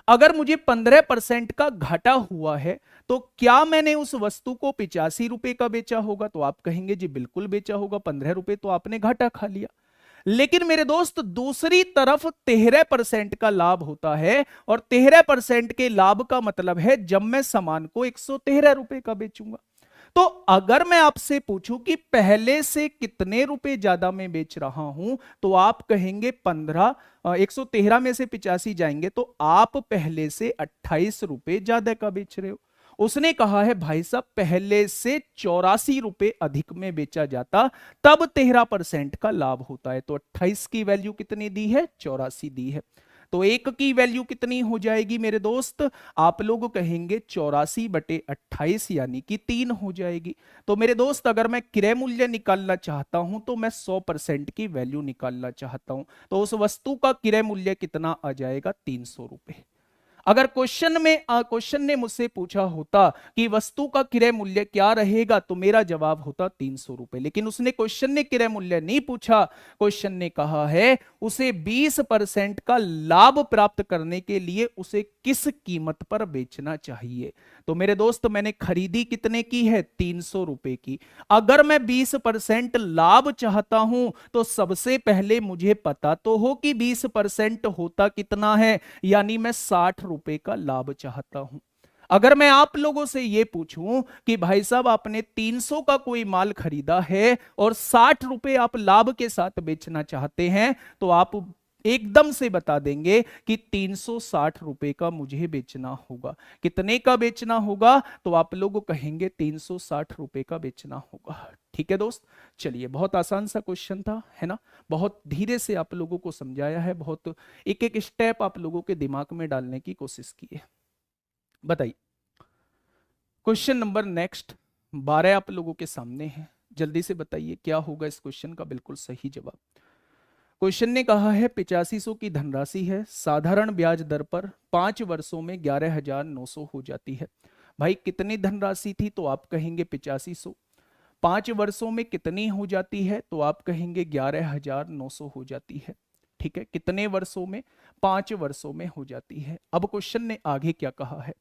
अगर मुझे 15% का घाटा हुआ है, तो क्या मैंने उस वस्तु को 85 रुपए का बेचा होगा, तो आप कहेंगे जी बिल्कुल बेचा होगा, 15 रुपए तो आपने घाटा खा लिया। लेकिन मेरे दोस्त दूसरी तरफ 13% का लाभ होता है, और 13% के लाभ का मतलब है जब मैं सामान को 113 रुपए का बेचूंगा। तो अगर मैं आपसे पूछूं कि पहले से कितने रुपए ज्यादा मैं बेच रहा हूं, तो आप कहेंगे 15, 113 में से 85 जाएंगे तो आप पहले से 28 रुपए ज्यादा का बेच रहे हो। उसने कहा है भाई साहब पहले से 84 रुपए अधिक में बेचा जाता, तब 13% का लाभ होता है। तो 28 की वैल्यू कितनी दी है, 84 दी है। तो 1 की वैल्यू कितनी हो जाएगी मेरे दोस्त, आप लोग कहेंगे 84/28 यानी कि 3 हो जाएगी। तो मेरे दोस्त अगर मैं क्रय मूल्य निकालना चाहता हूं तो मैं 100% की वैल्यू निकालना चाहता हूं, तो उस वस्तु का क्रय मूल्य कितना आ जाएगा, 300 रुपए। अगर क्वेश्चन ने मुझसे पूछा होता कि वस्तु का क्रय मूल्य क्या रहेगा, तो मेरा जवाब होता 300 रुपए। लेकिन उसने क्वेश्चन ने क्रय मूल्य नहीं पूछा, क्वेश्चन ने कहा है उसे 20% का लाभ प्राप्त करने के लिए उसे किस कीमत पर बेचना चाहिए। तो मेरे दोस्त, मैंने खरीदी कितने की है, 300 रुपए की। अगर मैं 20% लाभ चाहता हूं तो सबसे पहले मुझे पता तो हो कि 20% होता कितना है, यानी मैं 60 रुपए का लाभ चाहता हूं। अगर मैं आप लोगों से यह पूछूं कि भाई साहब आपने 300 का कोई माल खरीदा है और 60 रुपए आप लाभ के साथ बेचना चाहते हैं, तो आप एकदम से बता देंगे कि 360 रुपए का मुझे बेचना होगा। कितने का बेचना होगा, तो आप लोग कहेंगे 360 रुपए का बेचना होगा। ठीक है दोस्त, चलिए, बहुत आसान सा क्वेश्चन था, है ना। बहुत धीरे से आप लोगों को समझाया है, बहुत एक एक स्टेप आप लोगों के दिमाग में डालने की कोशिश की है। बताइए, क्वेश्चन नंबर नेक्स्ट 12 आप लोगों के सामने है। जल्दी से बताइए क्या होगा इस क्वेश्चन का बिल्कुल सही जवाब। क्वेश्चन ने कहा है 8500 की धनराशि है, साधारण ब्याज दर पर 5 वर्षों में 11,900 हो जाती है। भाई कितनी धनराशि थी, तो आप कहेंगे 8500। 5 वर्षों में कितनी हो जाती है, तो आप कहेंगे 11,900 हो जाती है। ठीक है, कितने वर्षों में, 5 वर्षों में हो जाती है। अब क्वेश्चन ने आगे क्या कहा है,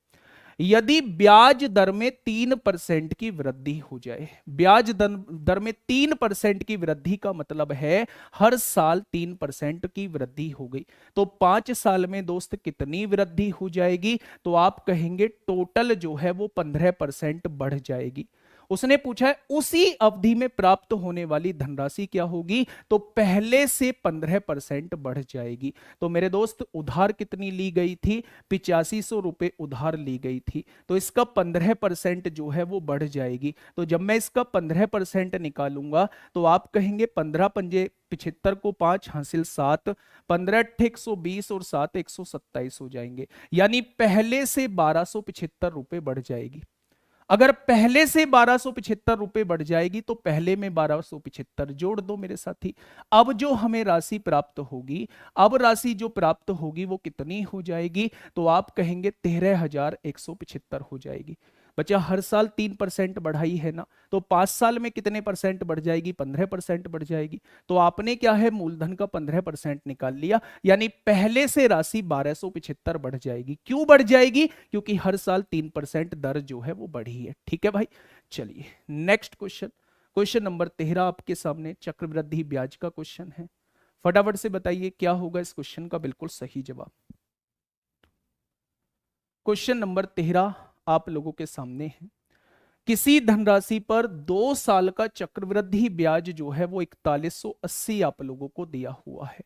यदि ब्याज दर में 3% की वृद्धि हो जाए। ब्याज दर में 3% की वृद्धि का मतलब है हर साल 3% की वृद्धि हो गई, तो 5 साल में दोस्त कितनी वृद्धि हो जाएगी, तो आप कहेंगे टोटल जो है वो 15% बढ़ जाएगी। उसने पूछा है उसी अवधि में प्राप्त होने वाली धनराशि क्या होगी, तो पहले से 15% बढ़ जाएगी। तो मेरे दोस्त, उधार कितनी ली गई थी, 8500 रुपए उधार ली गई थी, तो इसका 15% जो है वो बढ़ जाएगी। तो जब मैं इसका 15% निकालूंगा, तो आप कहेंगे 15 पंजे 75 को 5 हासिल 7, 15 अट्ठे 120 और 7 127 हो जाएंगे, यानी पहले से 1275 रुपए बढ़ जाएगी। अगर पहले से 1275 रुपए बढ़ जाएगी, तो पहले में 1275 जोड़ दो मेरे साथी। अब जो हमें राशि प्राप्त होगी, अब राशि जो प्राप्त होगी वो कितनी हो जाएगी, तो आप कहेंगे 13,175 हो जाएगी। बच्चा, हर साल 3% बढ़ाई है ना, तो 5 साल में कितने परसेंट बढ़ जाएगी, 15% बढ़ जाएगी। तो आपने क्या है, मूलधन का 15% निकाल लिया, यानी पहले से राशि 1275 बढ़ जाएगी। क्यों बढ़ जाएगी, क्योंकि हर साल 3% दर जो है वो बढ़ी है। ठीक है भाई, चलिए नेक्स्ट क्वेश्चन, क्वेश्चन नंबर 13 आपके सामने चक्रवृद्धि ब्याज का क्वेश्चन है। फटाफट से बताइए क्या होगा इस क्वेश्चन का बिल्कुल सही जवाब। क्वेश्चन नंबर 13 आप लोगों के सामने है, किसी धनराशि पर 2 साल का चक्रवृद्धि ब्याज जो है वो 4180 आप लोगों को दिया हुआ है।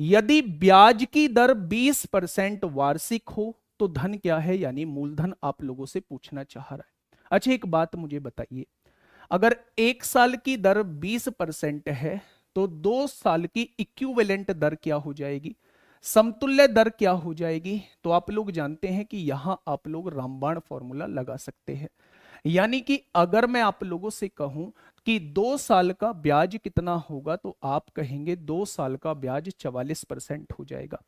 यदि ब्याज की दर 20% वार्षिक हो तो धन क्या है, यानी मूलधन आप लोगों से पूछना चाह रहा है। अच्छा, एक बात मुझे बताइए, अगर 1 साल की दर 20% है, तो 2 साल की इक्विवेलेंट दर क्या हो जाएगी, समतुल्य दर क्या हो जाएगी। तो आप लोग जानते हैं कि यहां आप लोग रामबाण फॉर्मूला लगा सकते हैं। यानी कि अगर मैं आप लोगों से कहूं कि 2 साल का ब्याज कितना होगा, तो आप कहेंगे 2 साल का ब्याज 44% हो जाएगा।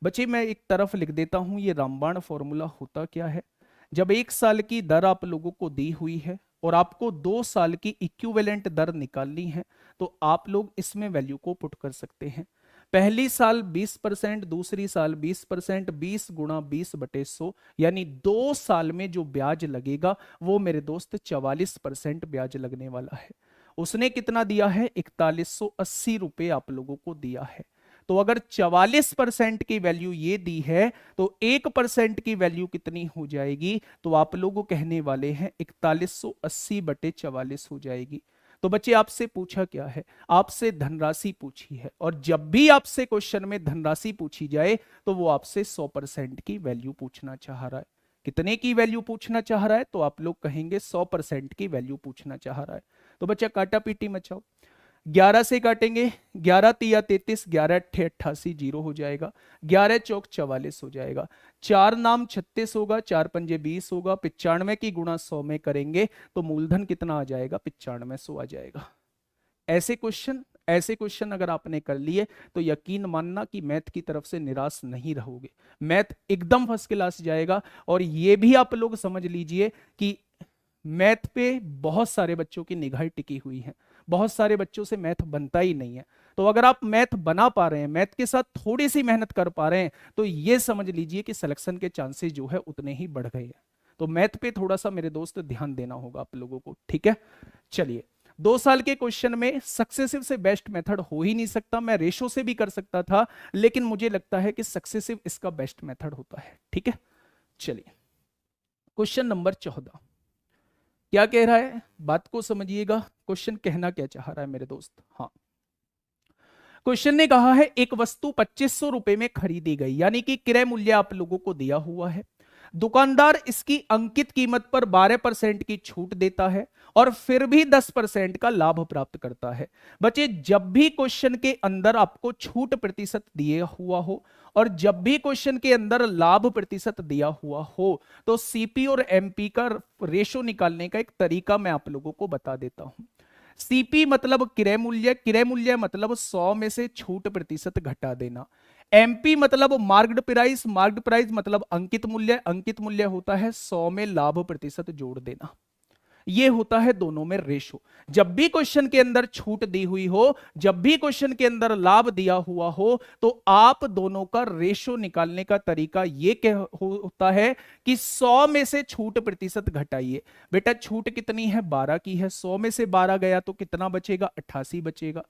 बच्चे, मैं एक तरफ लिख देता हूं, ये रामबाण फॉर्मूला होता क्या है। जब 1 साल की दर आप लोगों को दी हुई है और आपको 2 साल की इक्विवेलेंट दर निकालनी है, तो आप लोग इसमें वैल्यू को पुट कर सकते हैं। पहली साल 20%, दूसरी साल 20%, 20 गुणा 20/100, यानी 2 साल में जो ब्याज लगेगा वो मेरे दोस्त 44% ब्याज लगने वाला है। उसने कितना दिया है, 4180 रुपए आप लोगों को दिया है। तो अगर 44% की वैल्यू ये दी है, तो 1% की वैल्यू कितनी हो जाएगी, तो आप लोगों कहने वाले हैं 4180/44 हो जाएगी। तो बच्चे, आपसे पूछा क्या है, आपसे धनराशि पूछी है, और जब भी आपसे क्वेश्चन में धनराशि पूछी जाए तो वो आपसे 100% की वैल्यू पूछना चाह रहा है। कितने की वैल्यू पूछना चाह रहा है, तो आप लोग कहेंगे 100% की वैल्यू पूछना चाह रहा है। तो बच्चा, काटा पीटी मचाओ, 11 से काटेंगे, 11 तिया 33, 11 अट्ठे 88, 0 हो जाएगा, 11 चौक 44 हो जाएगा, 4 नाम 36 होगा, 4 पंजे 20 होगा, 95 की गुणा 100 में करेंगे तो मूलधन कितना आ जाएगा, 9500 आ जाएगा। ऐसे क्वेश्चन ऐसे क्वेश्चन अगर आपने कर लिए तो यकीन मानना कि मैथ की तरफ से निराश नहीं रहोगे, मैथ एकदम फर्स्ट क्लास जाएगा। और ये भी आप लोग समझ लीजिए कि मैथ पे बहुत सारे बच्चों की निगाह टिकी हुई है, बहुत सारे बच्चों से मैथ बनता ही नहीं है। तो अगर आप मैथ बना पा रहे हैं, मैथ के साथ थोड़ी सी मेहनत कर पा रहे हैं, तो ये समझ लीजिए कि सिलेक्शन के चांसेस जो है उतने ही बढ़ गए हैं। तो मैथ पे थोड़ा सा मेरे दोस्त ध्यान देना होगा आप लोगों को, ठीक है। चलिए, 2 साल के क्वेश्चन में सक्सेसिव से बेस्ट मेथड हो ही नहीं सकता। मैं रेशो से भी कर सकता था, लेकिन मुझे लगता है कि सक्सेसिव इसका बेस्ट मेथड होता है, ठीक है। चलिए, क्वेश्चन नंबर 14 क्या कह रहा है, बात को समझिएगा। क्वेश्चन कहना क्या चाह रहा है मेरे दोस्त। हाँ, क्वेश्चन ने कहा है एक वस्तु 2500 रुपए में खरीदी गई, यानी कि क्रय मूल्य आप लोगों को दिया हुआ है। दुकानदार इसकी अंकित कीमत पर 12% की छूट देता है और फिर भी 10% का लाभ प्राप्त करता है। बच्चे, जब भी क्वेश्चन के अंदर आपको छूट प्रतिशत दिया हुआ हो और जब भी क्वेश्चन के अंदर लाभ प्रतिशत दिया हुआ हो, तो सीपी और एमपी का रेशो निकालने का एक तरीका मैं आप लोगों को बता देता हूं। सीपी मतलब क्रय मूल्य, क्रय मूल्य मतलब 100 में से छूट प्रतिशत घटा देना। एमपी मतलब मार्क्ड प्राइस, मार्क्ड प्राइस मतलब अंकित मूल्य, अंकित मूल्य होता है 100 में लाभ प्रतिशत जोड़ देना। ये होता है दोनों में रेशो। जब भी क्वेश्चन के अंदर छूट दी हुई हो, जब भी क्वेश्चन के अंदर लाभ दिया हुआ हो, तो आप दोनों का रेशो निकालने का तरीका ये होता है कि 100 में से छूट प्रतिशत घटाइए। बेटा, छूट कितनी है, 12 की है, 100 में से 12 गया तो कितना बचेगा, 88 बचेगा।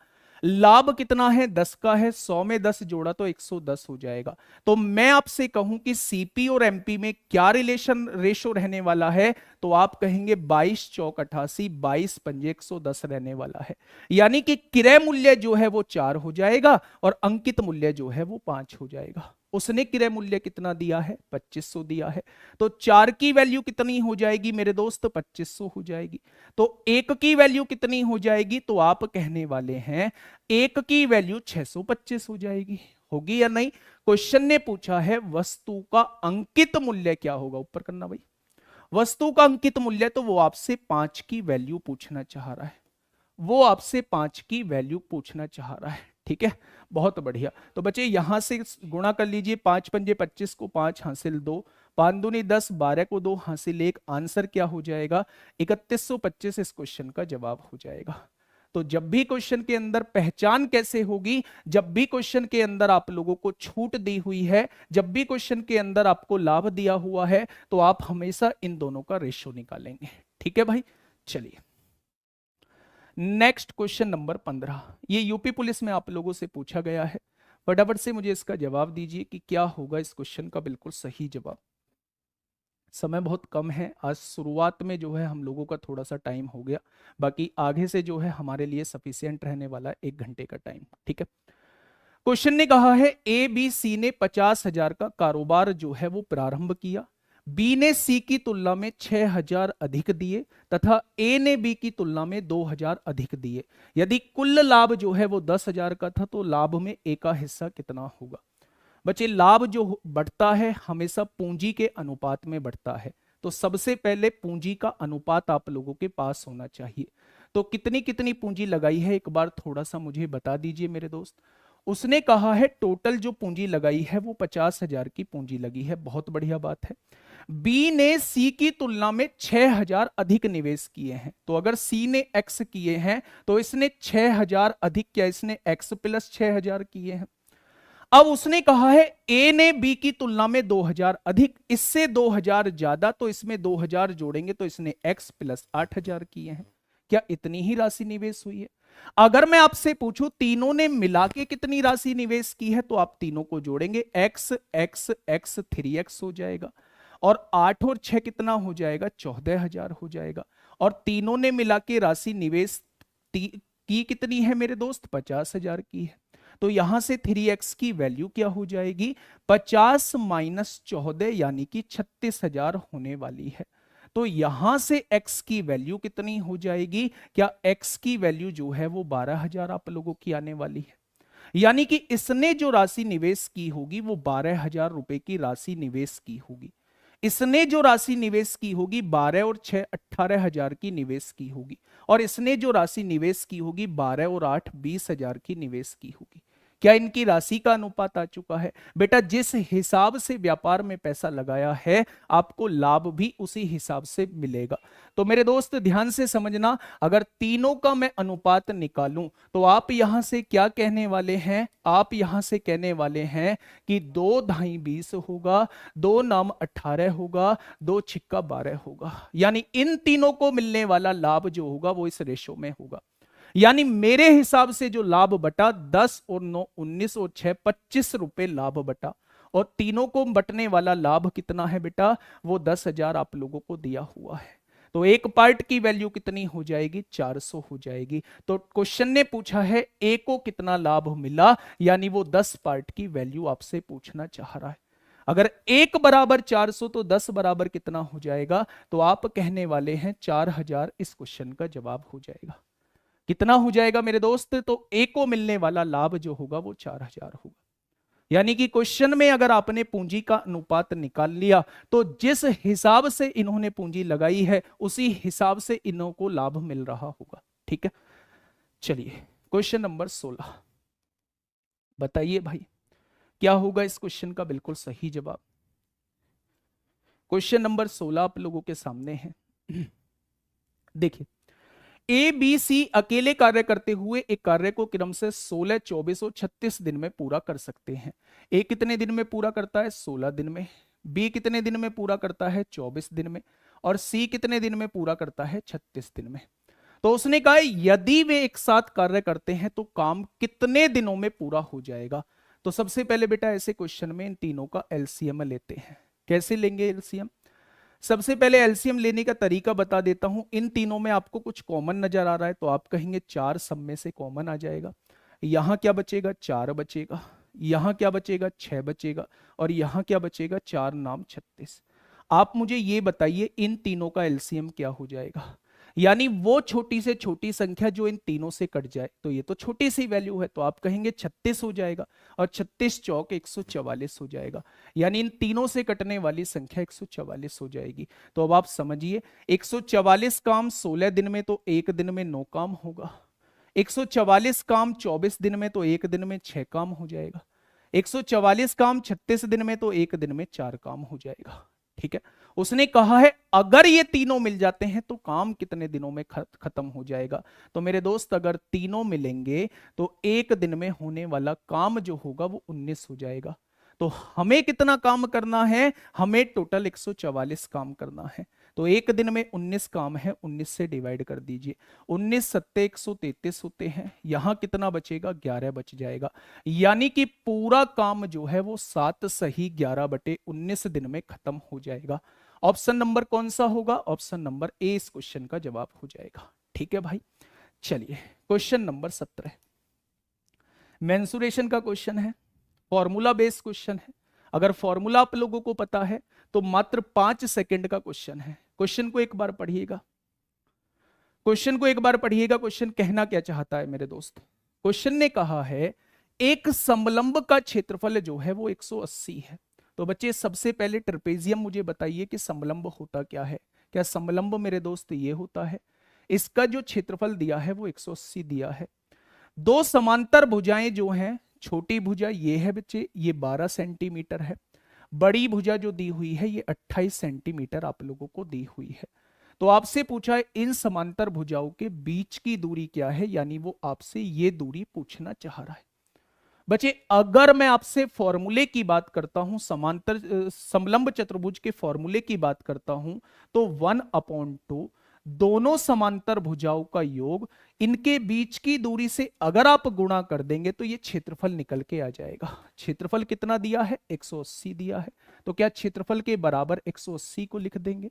लाभ कितना है, 10 का है, 100 में 10 जोड़ा तो 110 हो जाएगा। तो मैं आपसे कहूं कि सीपी और एमपी में क्या रिलेशन रेशो रहने वाला है, तो आप कहेंगे 22 चौक 88, 22 पंजे 110 रहने वाला है। यानी कि क्रय मूल्य जो है वो 4 हो जाएगा और अंकित मूल्य जो है वो 5 हो जाएगा। उसने क्रय मूल्य कितना दिया है, 2500 दिया है, तो 4 की वैल्यू कितनी हो जाएगी मेरे दोस्त, 2500 हो जाएगी। तो 1 की वैल्यू कितनी हो जाएगी, तो आप कहने वाले हैं 1 की वैल्यू 625 हो जाएगी। होगी या नहीं। क्वेश्चन ने पूछा है वस्तु का अंकित मूल्य क्या होगा, ऊपर करना भाई। वस्तु का अंकित मूल्य, तो वो आपसे 5 की वैल्यू पूछना चाह रहा है, वो आपसे 5 की वैल्यू पूछना चाह रहा है, ठीक है। बहुत बढ़िया। तो बच्चे यहां से गुणा कर लीजिए, 5 पंजे 25 को 5 हासिल 2, 5 दूनी 10, 12 को 2 हासिल 1। आंसर क्या हो जाएगा, 3125 इस क्वेश्चन का जवाब हो जाएगा। तो जब भी क्वेश्चन के अंदर पहचान कैसे होगी, जब भी क्वेश्चन के अंदर आप लोगों को छूट दी हुई है, जब भी क्वेश्चन के अंदर आपको लाभ दिया हुआ है, तो आप हमेशा इन दोनों का रेशियो निकालेंगे, ठीक है भाई। चलिए, नेक्स्ट क्वेश्चन नंबर 15, ये यूपी पुलिस में आप लोगों से पूछा गया है। फटाफट से मुझे इसका जवाब दीजिए कि क्या होगा इस क्वेश्चन का बिल्कुल सही जवाब। समय बहुत कम है, आज शुरुआत में जो है हम लोगों का थोड़ा सा टाइम हो गया, बाकी आगे से जो है हमारे लिए सफिशियंट रहने वाला 1 घंटे का टाइम, ठीक है। क्वेश्चन ने कहा है ए बी सी ने 50,000 का कारोबार जो है वो प्रारंभ किया। बी ने सी की तुलना में 6,000 अधिक दिए तथा ए ने बी की तुलना में 2,000 अधिक दिए। यदि कुल लाभ जो है वो 10,000 का था, तो लाभ में ए का हिस्सा कितना होगा। बच्चे, लाभ जो बढ़ता है हमेशा पूंजी के अनुपात में बढ़ता है, तो सबसे पहले पूंजी का अनुपात आप लोगों के पास होना चाहिए। तो कितनी कितनी पूंजी लगाई है, एक बार थोड़ा सा मुझे बता दीजिए मेरे दोस्त। उसने कहा है टोटल जो पूंजी लगाई है वो 50,000 की पूंजी लगी है, बहुत बढ़िया बात है। बी ने सी की तुलना में 6,000 अधिक निवेश किए हैं, तो अगर सी ने एक्स किए हैं तो इसने 6,000 अधिक किया, इसने एक्स प्लस 6,000 किए हैं। अब उसने कहा है ए ने बी की तुलना में 2,000 अधिक, इससे 2,000 ज्यादा, तो इसमें 2,000 जोड़ेंगे तो इसने एक्स प्लस 8,000 किए हैं। क्या इतनी ही राशि निवेश हुई है। अगर मैं आपसे पूछूं तीनों ने मिला के कितनी राशि निवेश की है, तो आप तीनों को जोड़ेंगे, एक्स एक्स एक्स 3x हो जाएगा, और 8 और 6 कितना हो जाएगा, 14,000 हो जाएगा। और तीनों ने मिला के राशि निवेश की कितनी है मेरे दोस्त, 50,000 की है। तो यहां से 3x की वैल्यू क्या हो जाएगी, 50 माइनस 14 यानी कि 36,000 होने वाली है। तो यहां से x की वैल्यू कितनी हो जाएगी, क्या x की वैल्यू जो है वो 12,000 आप लोगों की आने वाली है। यानी कि इसने जो राशि निवेश की होगी वो 12,000 रुपए की राशि निवेश की होगी। इसने जो राशि निवेश की होगी 12 और 6 18,000 की निवेश की होगी, और इसने जो राशि निवेश की होगी 12 और 8 20,000 की निवेश की होगी। क्या इनकी राशि का अनुपात आ चुका है? बेटा जिस हिसाब से व्यापार में पैसा लगाया है आपको लाभ भी उसी हिसाब से मिलेगा। तो मेरे दोस्त ध्यान से समझना, अगर तीनों का मैं अनुपात निकालूं तो आप यहां से क्या कहने वाले हैं? आप यहां से कहने वाले हैं कि 2 ढाई 20 होगा, 2 नाम 18 होगा, 2 छिक्का 12 होगा। यानी इन तीनों को मिलने वाला लाभ जो होगा वो इस रेशो में होगा। यानी मेरे हिसाब से जो लाभ बटा 10 और 9 19 और 6 25 रुपए लाभ बटा, और तीनों को बटने वाला लाभ कितना है बेटा? वो 10,000 आप लोगों को दिया हुआ है। तो एक पार्ट की वैल्यू कितनी हो जाएगी? 400 हो जाएगी। तो क्वेश्चन ने पूछा है ए को कितना लाभ मिला, यानी वो 10 पार्ट की वैल्यू आपसे पूछना चाह रहा है। अगर 1 बराबर 400 तो 10 बराबर कितना हो जाएगा? तो आप कहने वाले हैं 4000 इस क्वेश्चन का जवाब हो जाएगा। कितना हो जाएगा मेरे दोस्त? तो ए को मिलने वाला लाभ जो होगा वो 4000 होगा। यानी कि क्वेश्चन में अगर आपने पूंजी का अनुपात निकाल लिया तो जिस हिसाब से इन्होंने पूंजी लगाई है उसी हिसाब से इन्हों को लाभ मिल रहा होगा। ठीक है, चलिए क्वेश्चन नंबर 16 बताइए भाई, क्या होगा इस क्वेश्चन का बिल्कुल सही जवाब? क्वेश्चन नंबर 16 आप लोगों के सामने है। देखिए, ए बी सी अकेले कार्य करते हुए एक कार्य को क्रम से 16, 24 और 36 दिन में पूरा कर सकते हैं। ए कितने दिन में पूरा करता है? 16 दिन में। बी कितने दिन में पूरा करता है? 24 दिन में। और सी कितने दिन में पूरा करता है? 36 दिन में। तो उसने कहा यदि वे एक साथ कार्य करते हैं तो काम कितने दिनों में पूरा हो जाएगा? तो सबसे पहले बेटा ऐसे क्वेश्चन में इन तीनों का एलसीएम लेते हैं। कैसे लेंगे एलसीएम? सबसे पहले एलसीएम लेने का तरीका बता देता हूं। इन तीनों में आपको कुछ कॉमन नजर आ रहा है तो आप कहेंगे 4 सब में से कॉमन आ जाएगा। यहां क्या बचेगा? 4 बचेगा। यहां क्या बचेगा? 6 बचेगा। और यहां क्या बचेगा? 4 नाम 36। आप मुझे ये बताइए इन तीनों का एलसीएम क्या हो जाएगा? यानी वो छोटी से छोटी संख्या जो इन तीनों से कट जाए, तो ये तो छोटी सी वैल्यू है तो आप कहेंगे 36 हो जाएगा, और 36 चौक 144 हो जाएगा। यानी इन तीनों से कटने वाली संख्या 144 हो जाएगी। तो अब आप समझिए 144 काम 16 दिन में तो एक दिन में 9 काम होगा। 144 काम 24 दिन में तो एक दिन में 6 काम हो जाएगा। 144 काम 36 दिन में तो एक दिन में 4 काम हो जाएगा। ठीक है, उसने कहा है अगर ये तीनों मिल जाते हैं तो काम कितने दिनों में खत्म हो जाएगा? तो मेरे दोस्त अगर तीनों मिलेंगे तो एक दिन में होने वाला काम जो होगा वो 19 हो जाएगा। तो हमें कितना काम करना है? हमें टोटल 144 काम करना है। तो एक दिन में 19 काम है, 19 से डिवाइड कर दीजिए। 19 सत्ते 133 होते हैं। यहां कितना बचेगा? 11 बच जाएगा। यानी कि पूरा काम जो है वो 7 सही 11 बटे 19 दिन में खत्म हो जाएगा। ऑप्शन नंबर कौन सा होगा? ऑप्शन नंबर ए इस क्वेश्चन का जवाब हो जाएगा। ठीक है भाई, चलिए क्वेश्चन नंबर 17 मेंसुरेशन का क्वेश्चन है, फॉर्मूला बेस्ड क्वेश्चन है। अगर फॉर्मूला आप लोगों को पता है तो मात्र 5 सेकंड का क्वेश्चन है। क्वेश्चन को एक बार पढ़िएगा, क्वेश्चन को एक बार पढ़िएगा। क्वेश्चन कहना क्या चाहता है मेरे दोस्त? क्वेश्चन ने कहा है एक समलंब का क्षेत्रफल जो है वो 180 है। तो बच्चे सबसे पहले ट्रेपेजियम मुझे बताइए कि समलंब होता क्या है? क्या समलंब मेरे दोस्त ये होता है? इसका जो क्षेत्रफल दिया है वो 180 दिया है। दो समांतर भुजाएं जो हैं, छोटी भुजा ये है बच्चे, ये 12 सेंटीमीटर है। बड़ी भुजा जो दी हुई है ये 28 सेंटीमीटर आप लोगों को दी हुई है। तो आपसे पूछा है इन समांतर भुजाओं के बीच की दूरी क्या है, यानी वो आपसे ये दूरी पूछना चाह रहा है। बच्चे अगर मैं आपसे फॉर्मूले की बात करता हूं, समांतर समलंब चतुर्भुज के फॉर्मूले की बात करता हूं, तो 1/2 दोनों समांतर भुजाओं का योग, इनके बीच की दूरी से अगर आप गुणा कर देंगे तो ये क्षेत्रफल निकल के आ जाएगा। क्षेत्रफल कितना दिया है? 180 दिया है। तो क्या क्षेत्रफल के बराबर 180 को लिख देंगे?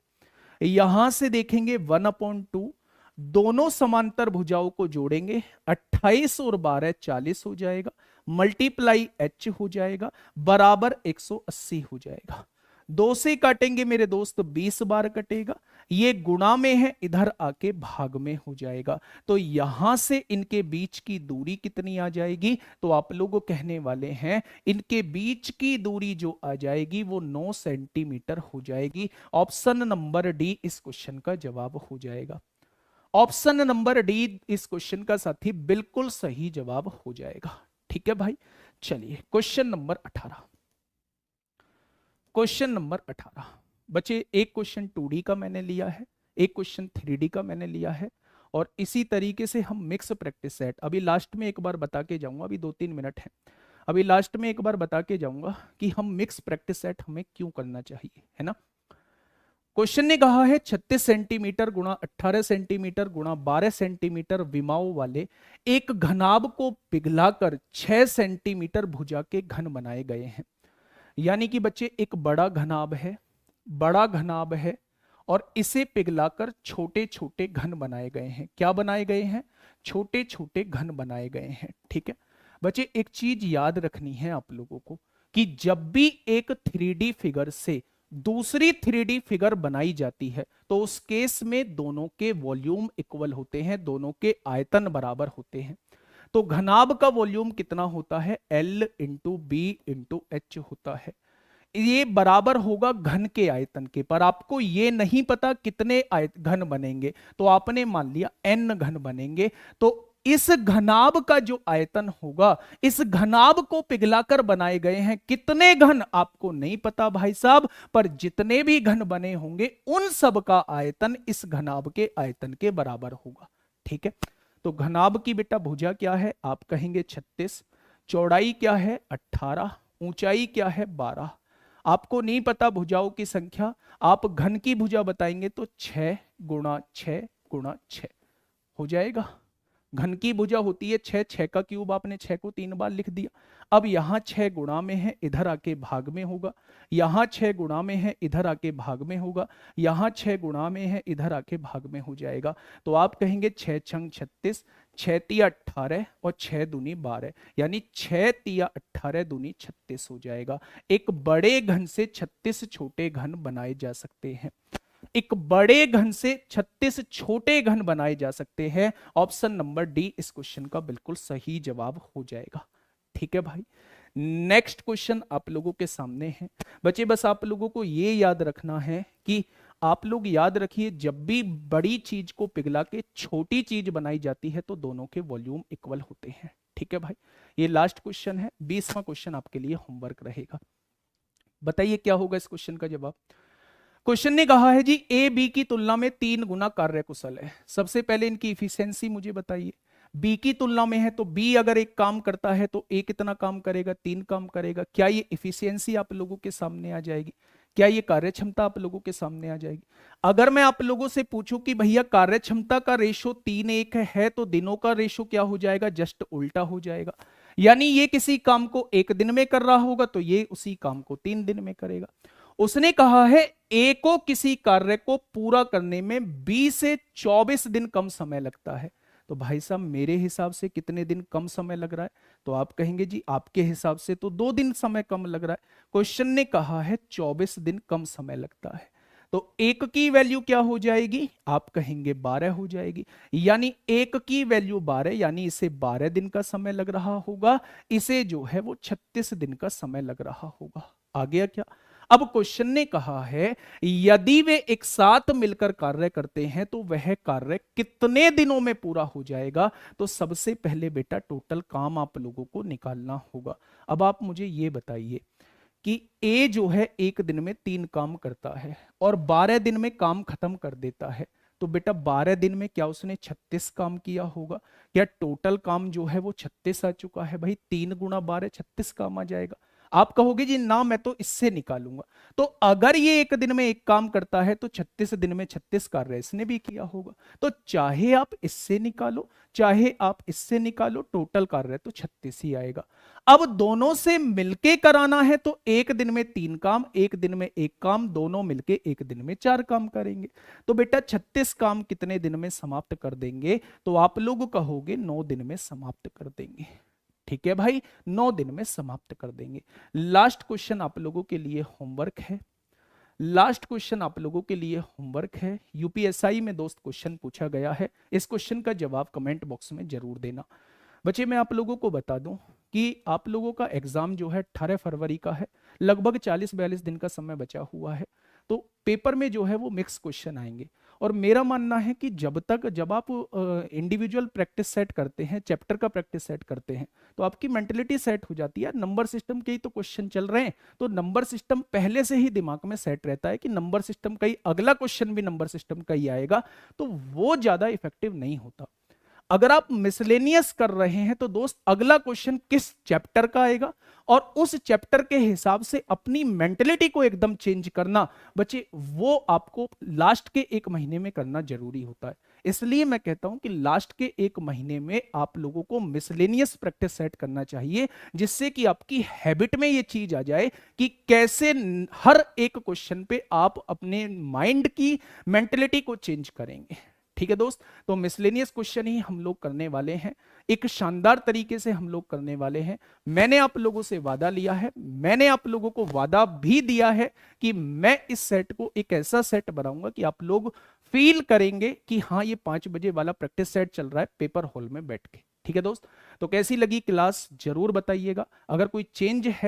यहां से देखेंगे 1/2 दोनों समांतर भुजाओं को जोड़ेंगे, 28 और 12 40 हो जाएगा, मल्टीप्लाई h हो जाएगा, बराबर 180 हो जाएगा। 2 से काटेंगे मेरे दोस्त 20 बार कटेगा, ये गुणा में है, इधर आके भाग में हो जाएगा। तो यहां से इनके बीच की दूरी कितनी आ जाएगी, तो आप लोग कहने वाले हैं इनके बीच की दूरी जो आ जाएगी वो 9 सेंटीमीटर हो जाएगी। ऑप्शन नंबर डी इस क्वेश्चन का जवाब हो जाएगा। ऑप्शन नंबर डी इस क्वेश्चन का साथी बिल्कुल सही जवाब हो जाएगा। ठीक है भाई, चलिए क्वेश्चन नंबर 18। क्वेश्चन नंबर 18 बच्चे, एक क्वेश्चन 2D का मैंने लिया है, एक क्वेश्चन 3D का मैंने लिया है, और इसी तरीके से हम मिक्स प्रैक्टिस सेट अभी लास्ट में एक बार बता के जाऊंगा, अभी 2-3 मिनट है, अभी लास्ट में एक बार बता के जाऊंगा कि हम मिक्स प्रैक्टिस सेट हमें क्यों करना चाहिए, है ना। क्वेश्चन ने कहा है 36 सेंटीमीटर गुणा 18 सेंटीमीटर गुणा 12 सेंटीमीटर विमाओं वाले एक घनाभ को पिघलाकर 6 सेंटीमीटर भुजा के घन बनाए गए हैं। यानी कि बच्चे एक बड़ा घनाभ है, बड़ा घनाभ है, और इसे पिघलाकर छोटे छोटे घन बनाए गए हैं। क्या बनाए गए हैं, छोटे छोटे घन बनाए गए हैं। ठीक है बच्चे, एक चीज याद रखनी है आप लोगों को कि जब भी एक 3D फिगर से दूसरी 3D फिगर बनाई जाती है तो उस केस में दोनों के वॉल्यूम इक्वल होते हैं, दोनों के आयतन बराबर होते हैं। तो घनाभ का वॉल्यूम कितना होता है, L into B into H होता है। ये बराबर होगा घन के आयतन के, पर आपको ये नहीं पता कितने घन बनेंगे, तो आपने मान लिया n घन बनेंगे। तो इस घनाभ का जो आयतन होगा, इस घनाभ को पिघलाकर बनाए गए हैं कितने घन आपको नहीं पता भाई साहब, पर जितने भी घन बने होंगे उन सब का आयतन इस घनाभ के आयतन के बराबर होगा। ठीक है, तो घनाभ की बेटा भुजा क्या है, आप कहेंगे 36, चौड़ाई क्या है 18, ऊंचाई क्या है 12। आपको नहीं पता भुजाओं की संख्या, आप घन की भुजा बताएंगे तो 6 गुणा 6 गुणा 6 हो जाएगा। घन की भुजा होती है 6, 6 का क्यूब, आपने 6 को 3 बार लिख दिया। अब यहां 6 गुणा में है, इधर आके भाग में होगा, यहां 6 गुणा में है, इधर आके भाग में होगा, यहां 6 गुणा में है, इधर आके भाग में हो जाएगा। तो आप कहेंगे 6 छंग 36, 6 तिया 18 और 6 दूनी 12, यानी 6 तिया 18 दूनी 36 हो जाएगा। एक बड़े घन से 36 छोटे घन बनाए जा सकते हैं, एक बड़े घन से 36 छोटे घन बनाए जा सकते हैं। ऑप्शन नंबर डी इस क्वेश्चन का बिल्कुल सही जवाब हो जाएगा। ठीक है भाई, नेक्स्ट क्वेश्चन आप लोगों के सामने है। बच्चे बस आप लोगों को ये याद रखना है कि आप लोग याद रखिए, जब भी बड़ी चीज को पिघला के छोटी चीज बनाई जाती है तो दोनों के वॉल्यूम इक्वल होते हैं। ठीक है भाई, ये लास्ट क्वेश्चन है, 20वां क्वेश्चन आपके लिए होमवर्क रहेगा। बताइए क्या होगा इस क्वेश्चन का जवाब। क्वेश्चन ने कहा है जी ए बी की तुलना में 3 गुना कार्यकुशल है। सबसे पहले इनकी इफिशियंसी मुझे बताइए। बी की तुलना में है तो बी अगर एक काम करता है तो ए कितना काम करेगा, 3 काम करेगा। क्या ये इफिशियंसी आप लोगों के सामने आ जाएगी, क्या ये कार्यक्षमता आप लोगों के सामने आ जाएगी। अगर मैं आप लोगों से पूछूं कि भैया कार्यक्षमता का रेशो 3:1 है तो दिनों का रेशो क्या हो जाएगा, जस्ट उल्टा हो जाएगा। यानी ये किसी काम को 1 दिन में कर रहा होगा तो ये उसी काम को 3 दिन में करेगा। उसने कहा है ए को किसी कार्य को पूरा करने में 20 से 24 दिन कम समय लगता है। तो भाई साहब मेरे हिसाब से कितने दिन कम समय लग रहा है, तो आप कहेंगे जी आपके हिसाब से तो 2 दिन समय कम लग रहा है। क्वेश्चन ने कहा है 24 दिन कम समय लगता है, तो 1 की वैल्यू क्या हो जाएगी, आप कहेंगे 12 हो जाएगी। यानी 1 की वैल्यू 12, यानी इसे 12 दिन का समय लग रहा होगा, इसे जो है वो 36 दिन का समय लग रहा होगा। आ गया क्या। अब क्वेश्चन ने कहा है यदि वे एक साथ मिलकर कार्य करते हैं तो वह कार्य कितने दिनों में पूरा हो जाएगा। तो सबसे पहले बेटा टोटल काम आप लोगों को निकालना होगा। अब आप मुझे ये बताइए कि ए जो है 1 दिन में 3 काम करता है और 12 दिन में काम खत्म कर देता है, तो बेटा 12 दिन में क्या उसने 36 काम किया होगा। क्या टोटल काम जो है वो 36 आ चुका है। भाई 3 गुणा 12 36 काम आ जाएगा। आप कहोगे जी ना मैं तो इससे निकालूंगा, तो अगर ये 1 दिन में 1 काम करता है तो 36 दिन में 36 कार्य इसने भी किया होगा। तो चाहे आप इससे निकालो चाहे आप इससे निकालो, टोटल कार्य तो 36 ही आएगा। अब दोनों से मिलके कराना है तो 1 दिन में 3 काम, 1 दिन में 1 काम, दोनों मिलके 1 दिन में 4 काम करेंगे। तो बेटा 36 काम कितने दिन में समाप्त कर देंगे, तो आप लोग कहोगे 9 दिन में समाप्त कर देंगे। ठीक है भाई, 9 दिन में समाप्त कर देंगे। लास्ट क्वेश्चन आप लोगों के लिए होमवर्क है। लास्ट क्वेश्चन आप लोगों के लिए होमवर्क है, यूपीएसआई में दोस्त क्वेश्चन पूछा गया है, इस क्वेश्चन का जवाब कमेंट बॉक्स में जरूर देना। बच्चे मैं आप लोगों को बता दूं कि आप लोगों का एग्जाम जो है 18 फरवरी का है, लगभग 40-42 दिन का समय बचा हुआ है। तो पेपर में जो है वो मिक्स क्वेश्चन आएंगे, और मेरा मानना है कि जब आप इंडिविजुअल प्रैक्टिस सेट करते हैं, चैप्टर का प्रैक्टिस सेट करते हैं, तो आपकी मेंटलिटी सेट हो जाती है। नंबर सिस्टम के ही तो क्वेश्चन चल रहे हैं, तो नंबर सिस्टम पहले से ही दिमाग में सेट रहता है कि नंबर सिस्टम का ही अगला क्वेश्चन भी नंबर सिस्टम का ही आएगा, तो वो ज्यादा इफेक्टिव नहीं होता। अगर आप मिसलेनियस कर रहे हैं तो दोस्त अगला क्वेश्चन किस चैप्टर का आएगा, और उस चैप्टर के हिसाब से अपनी मेंटेलिटी को एकदम चेंज करना बच्चे, वो आपको लास्ट के 1 महीने में करना जरूरी होता है। इसलिए मैं कहता हूं कि लास्ट के 1 महीने में आप लोगों को मिसलेनियस प्रैक्टिस सेट करना चाहिए, जिससे कि आपकी हैबिट में ये चीज आ जाए कि कैसे हर एक क्वेश्चन पे आप अपने माइंड की मेंटेलिटी को चेंज करेंगे। ठीक है दोस्त, तो मिसलेनियस क्वेश्चन ही हम लोग करने वाले हैं, एक शानदार तरीके से हम लोग करने वाले हैं। मैंने आप लोगों से वादा लिया है, मैंने आप लोगों को वादा भी दिया है कि मैं इस सेट को एक ऐसा सेट बनाऊंगा कि आप लोग फील करेंगे कि हाँ ये 5 बजे वाला प्रैक्टिस सेट चल रहा है पेपर हॉल में बैठ के। ठीक है दोस्त, तो कैसी लगी क्लास जरूर बताइएगा। अगर कोई चेंज है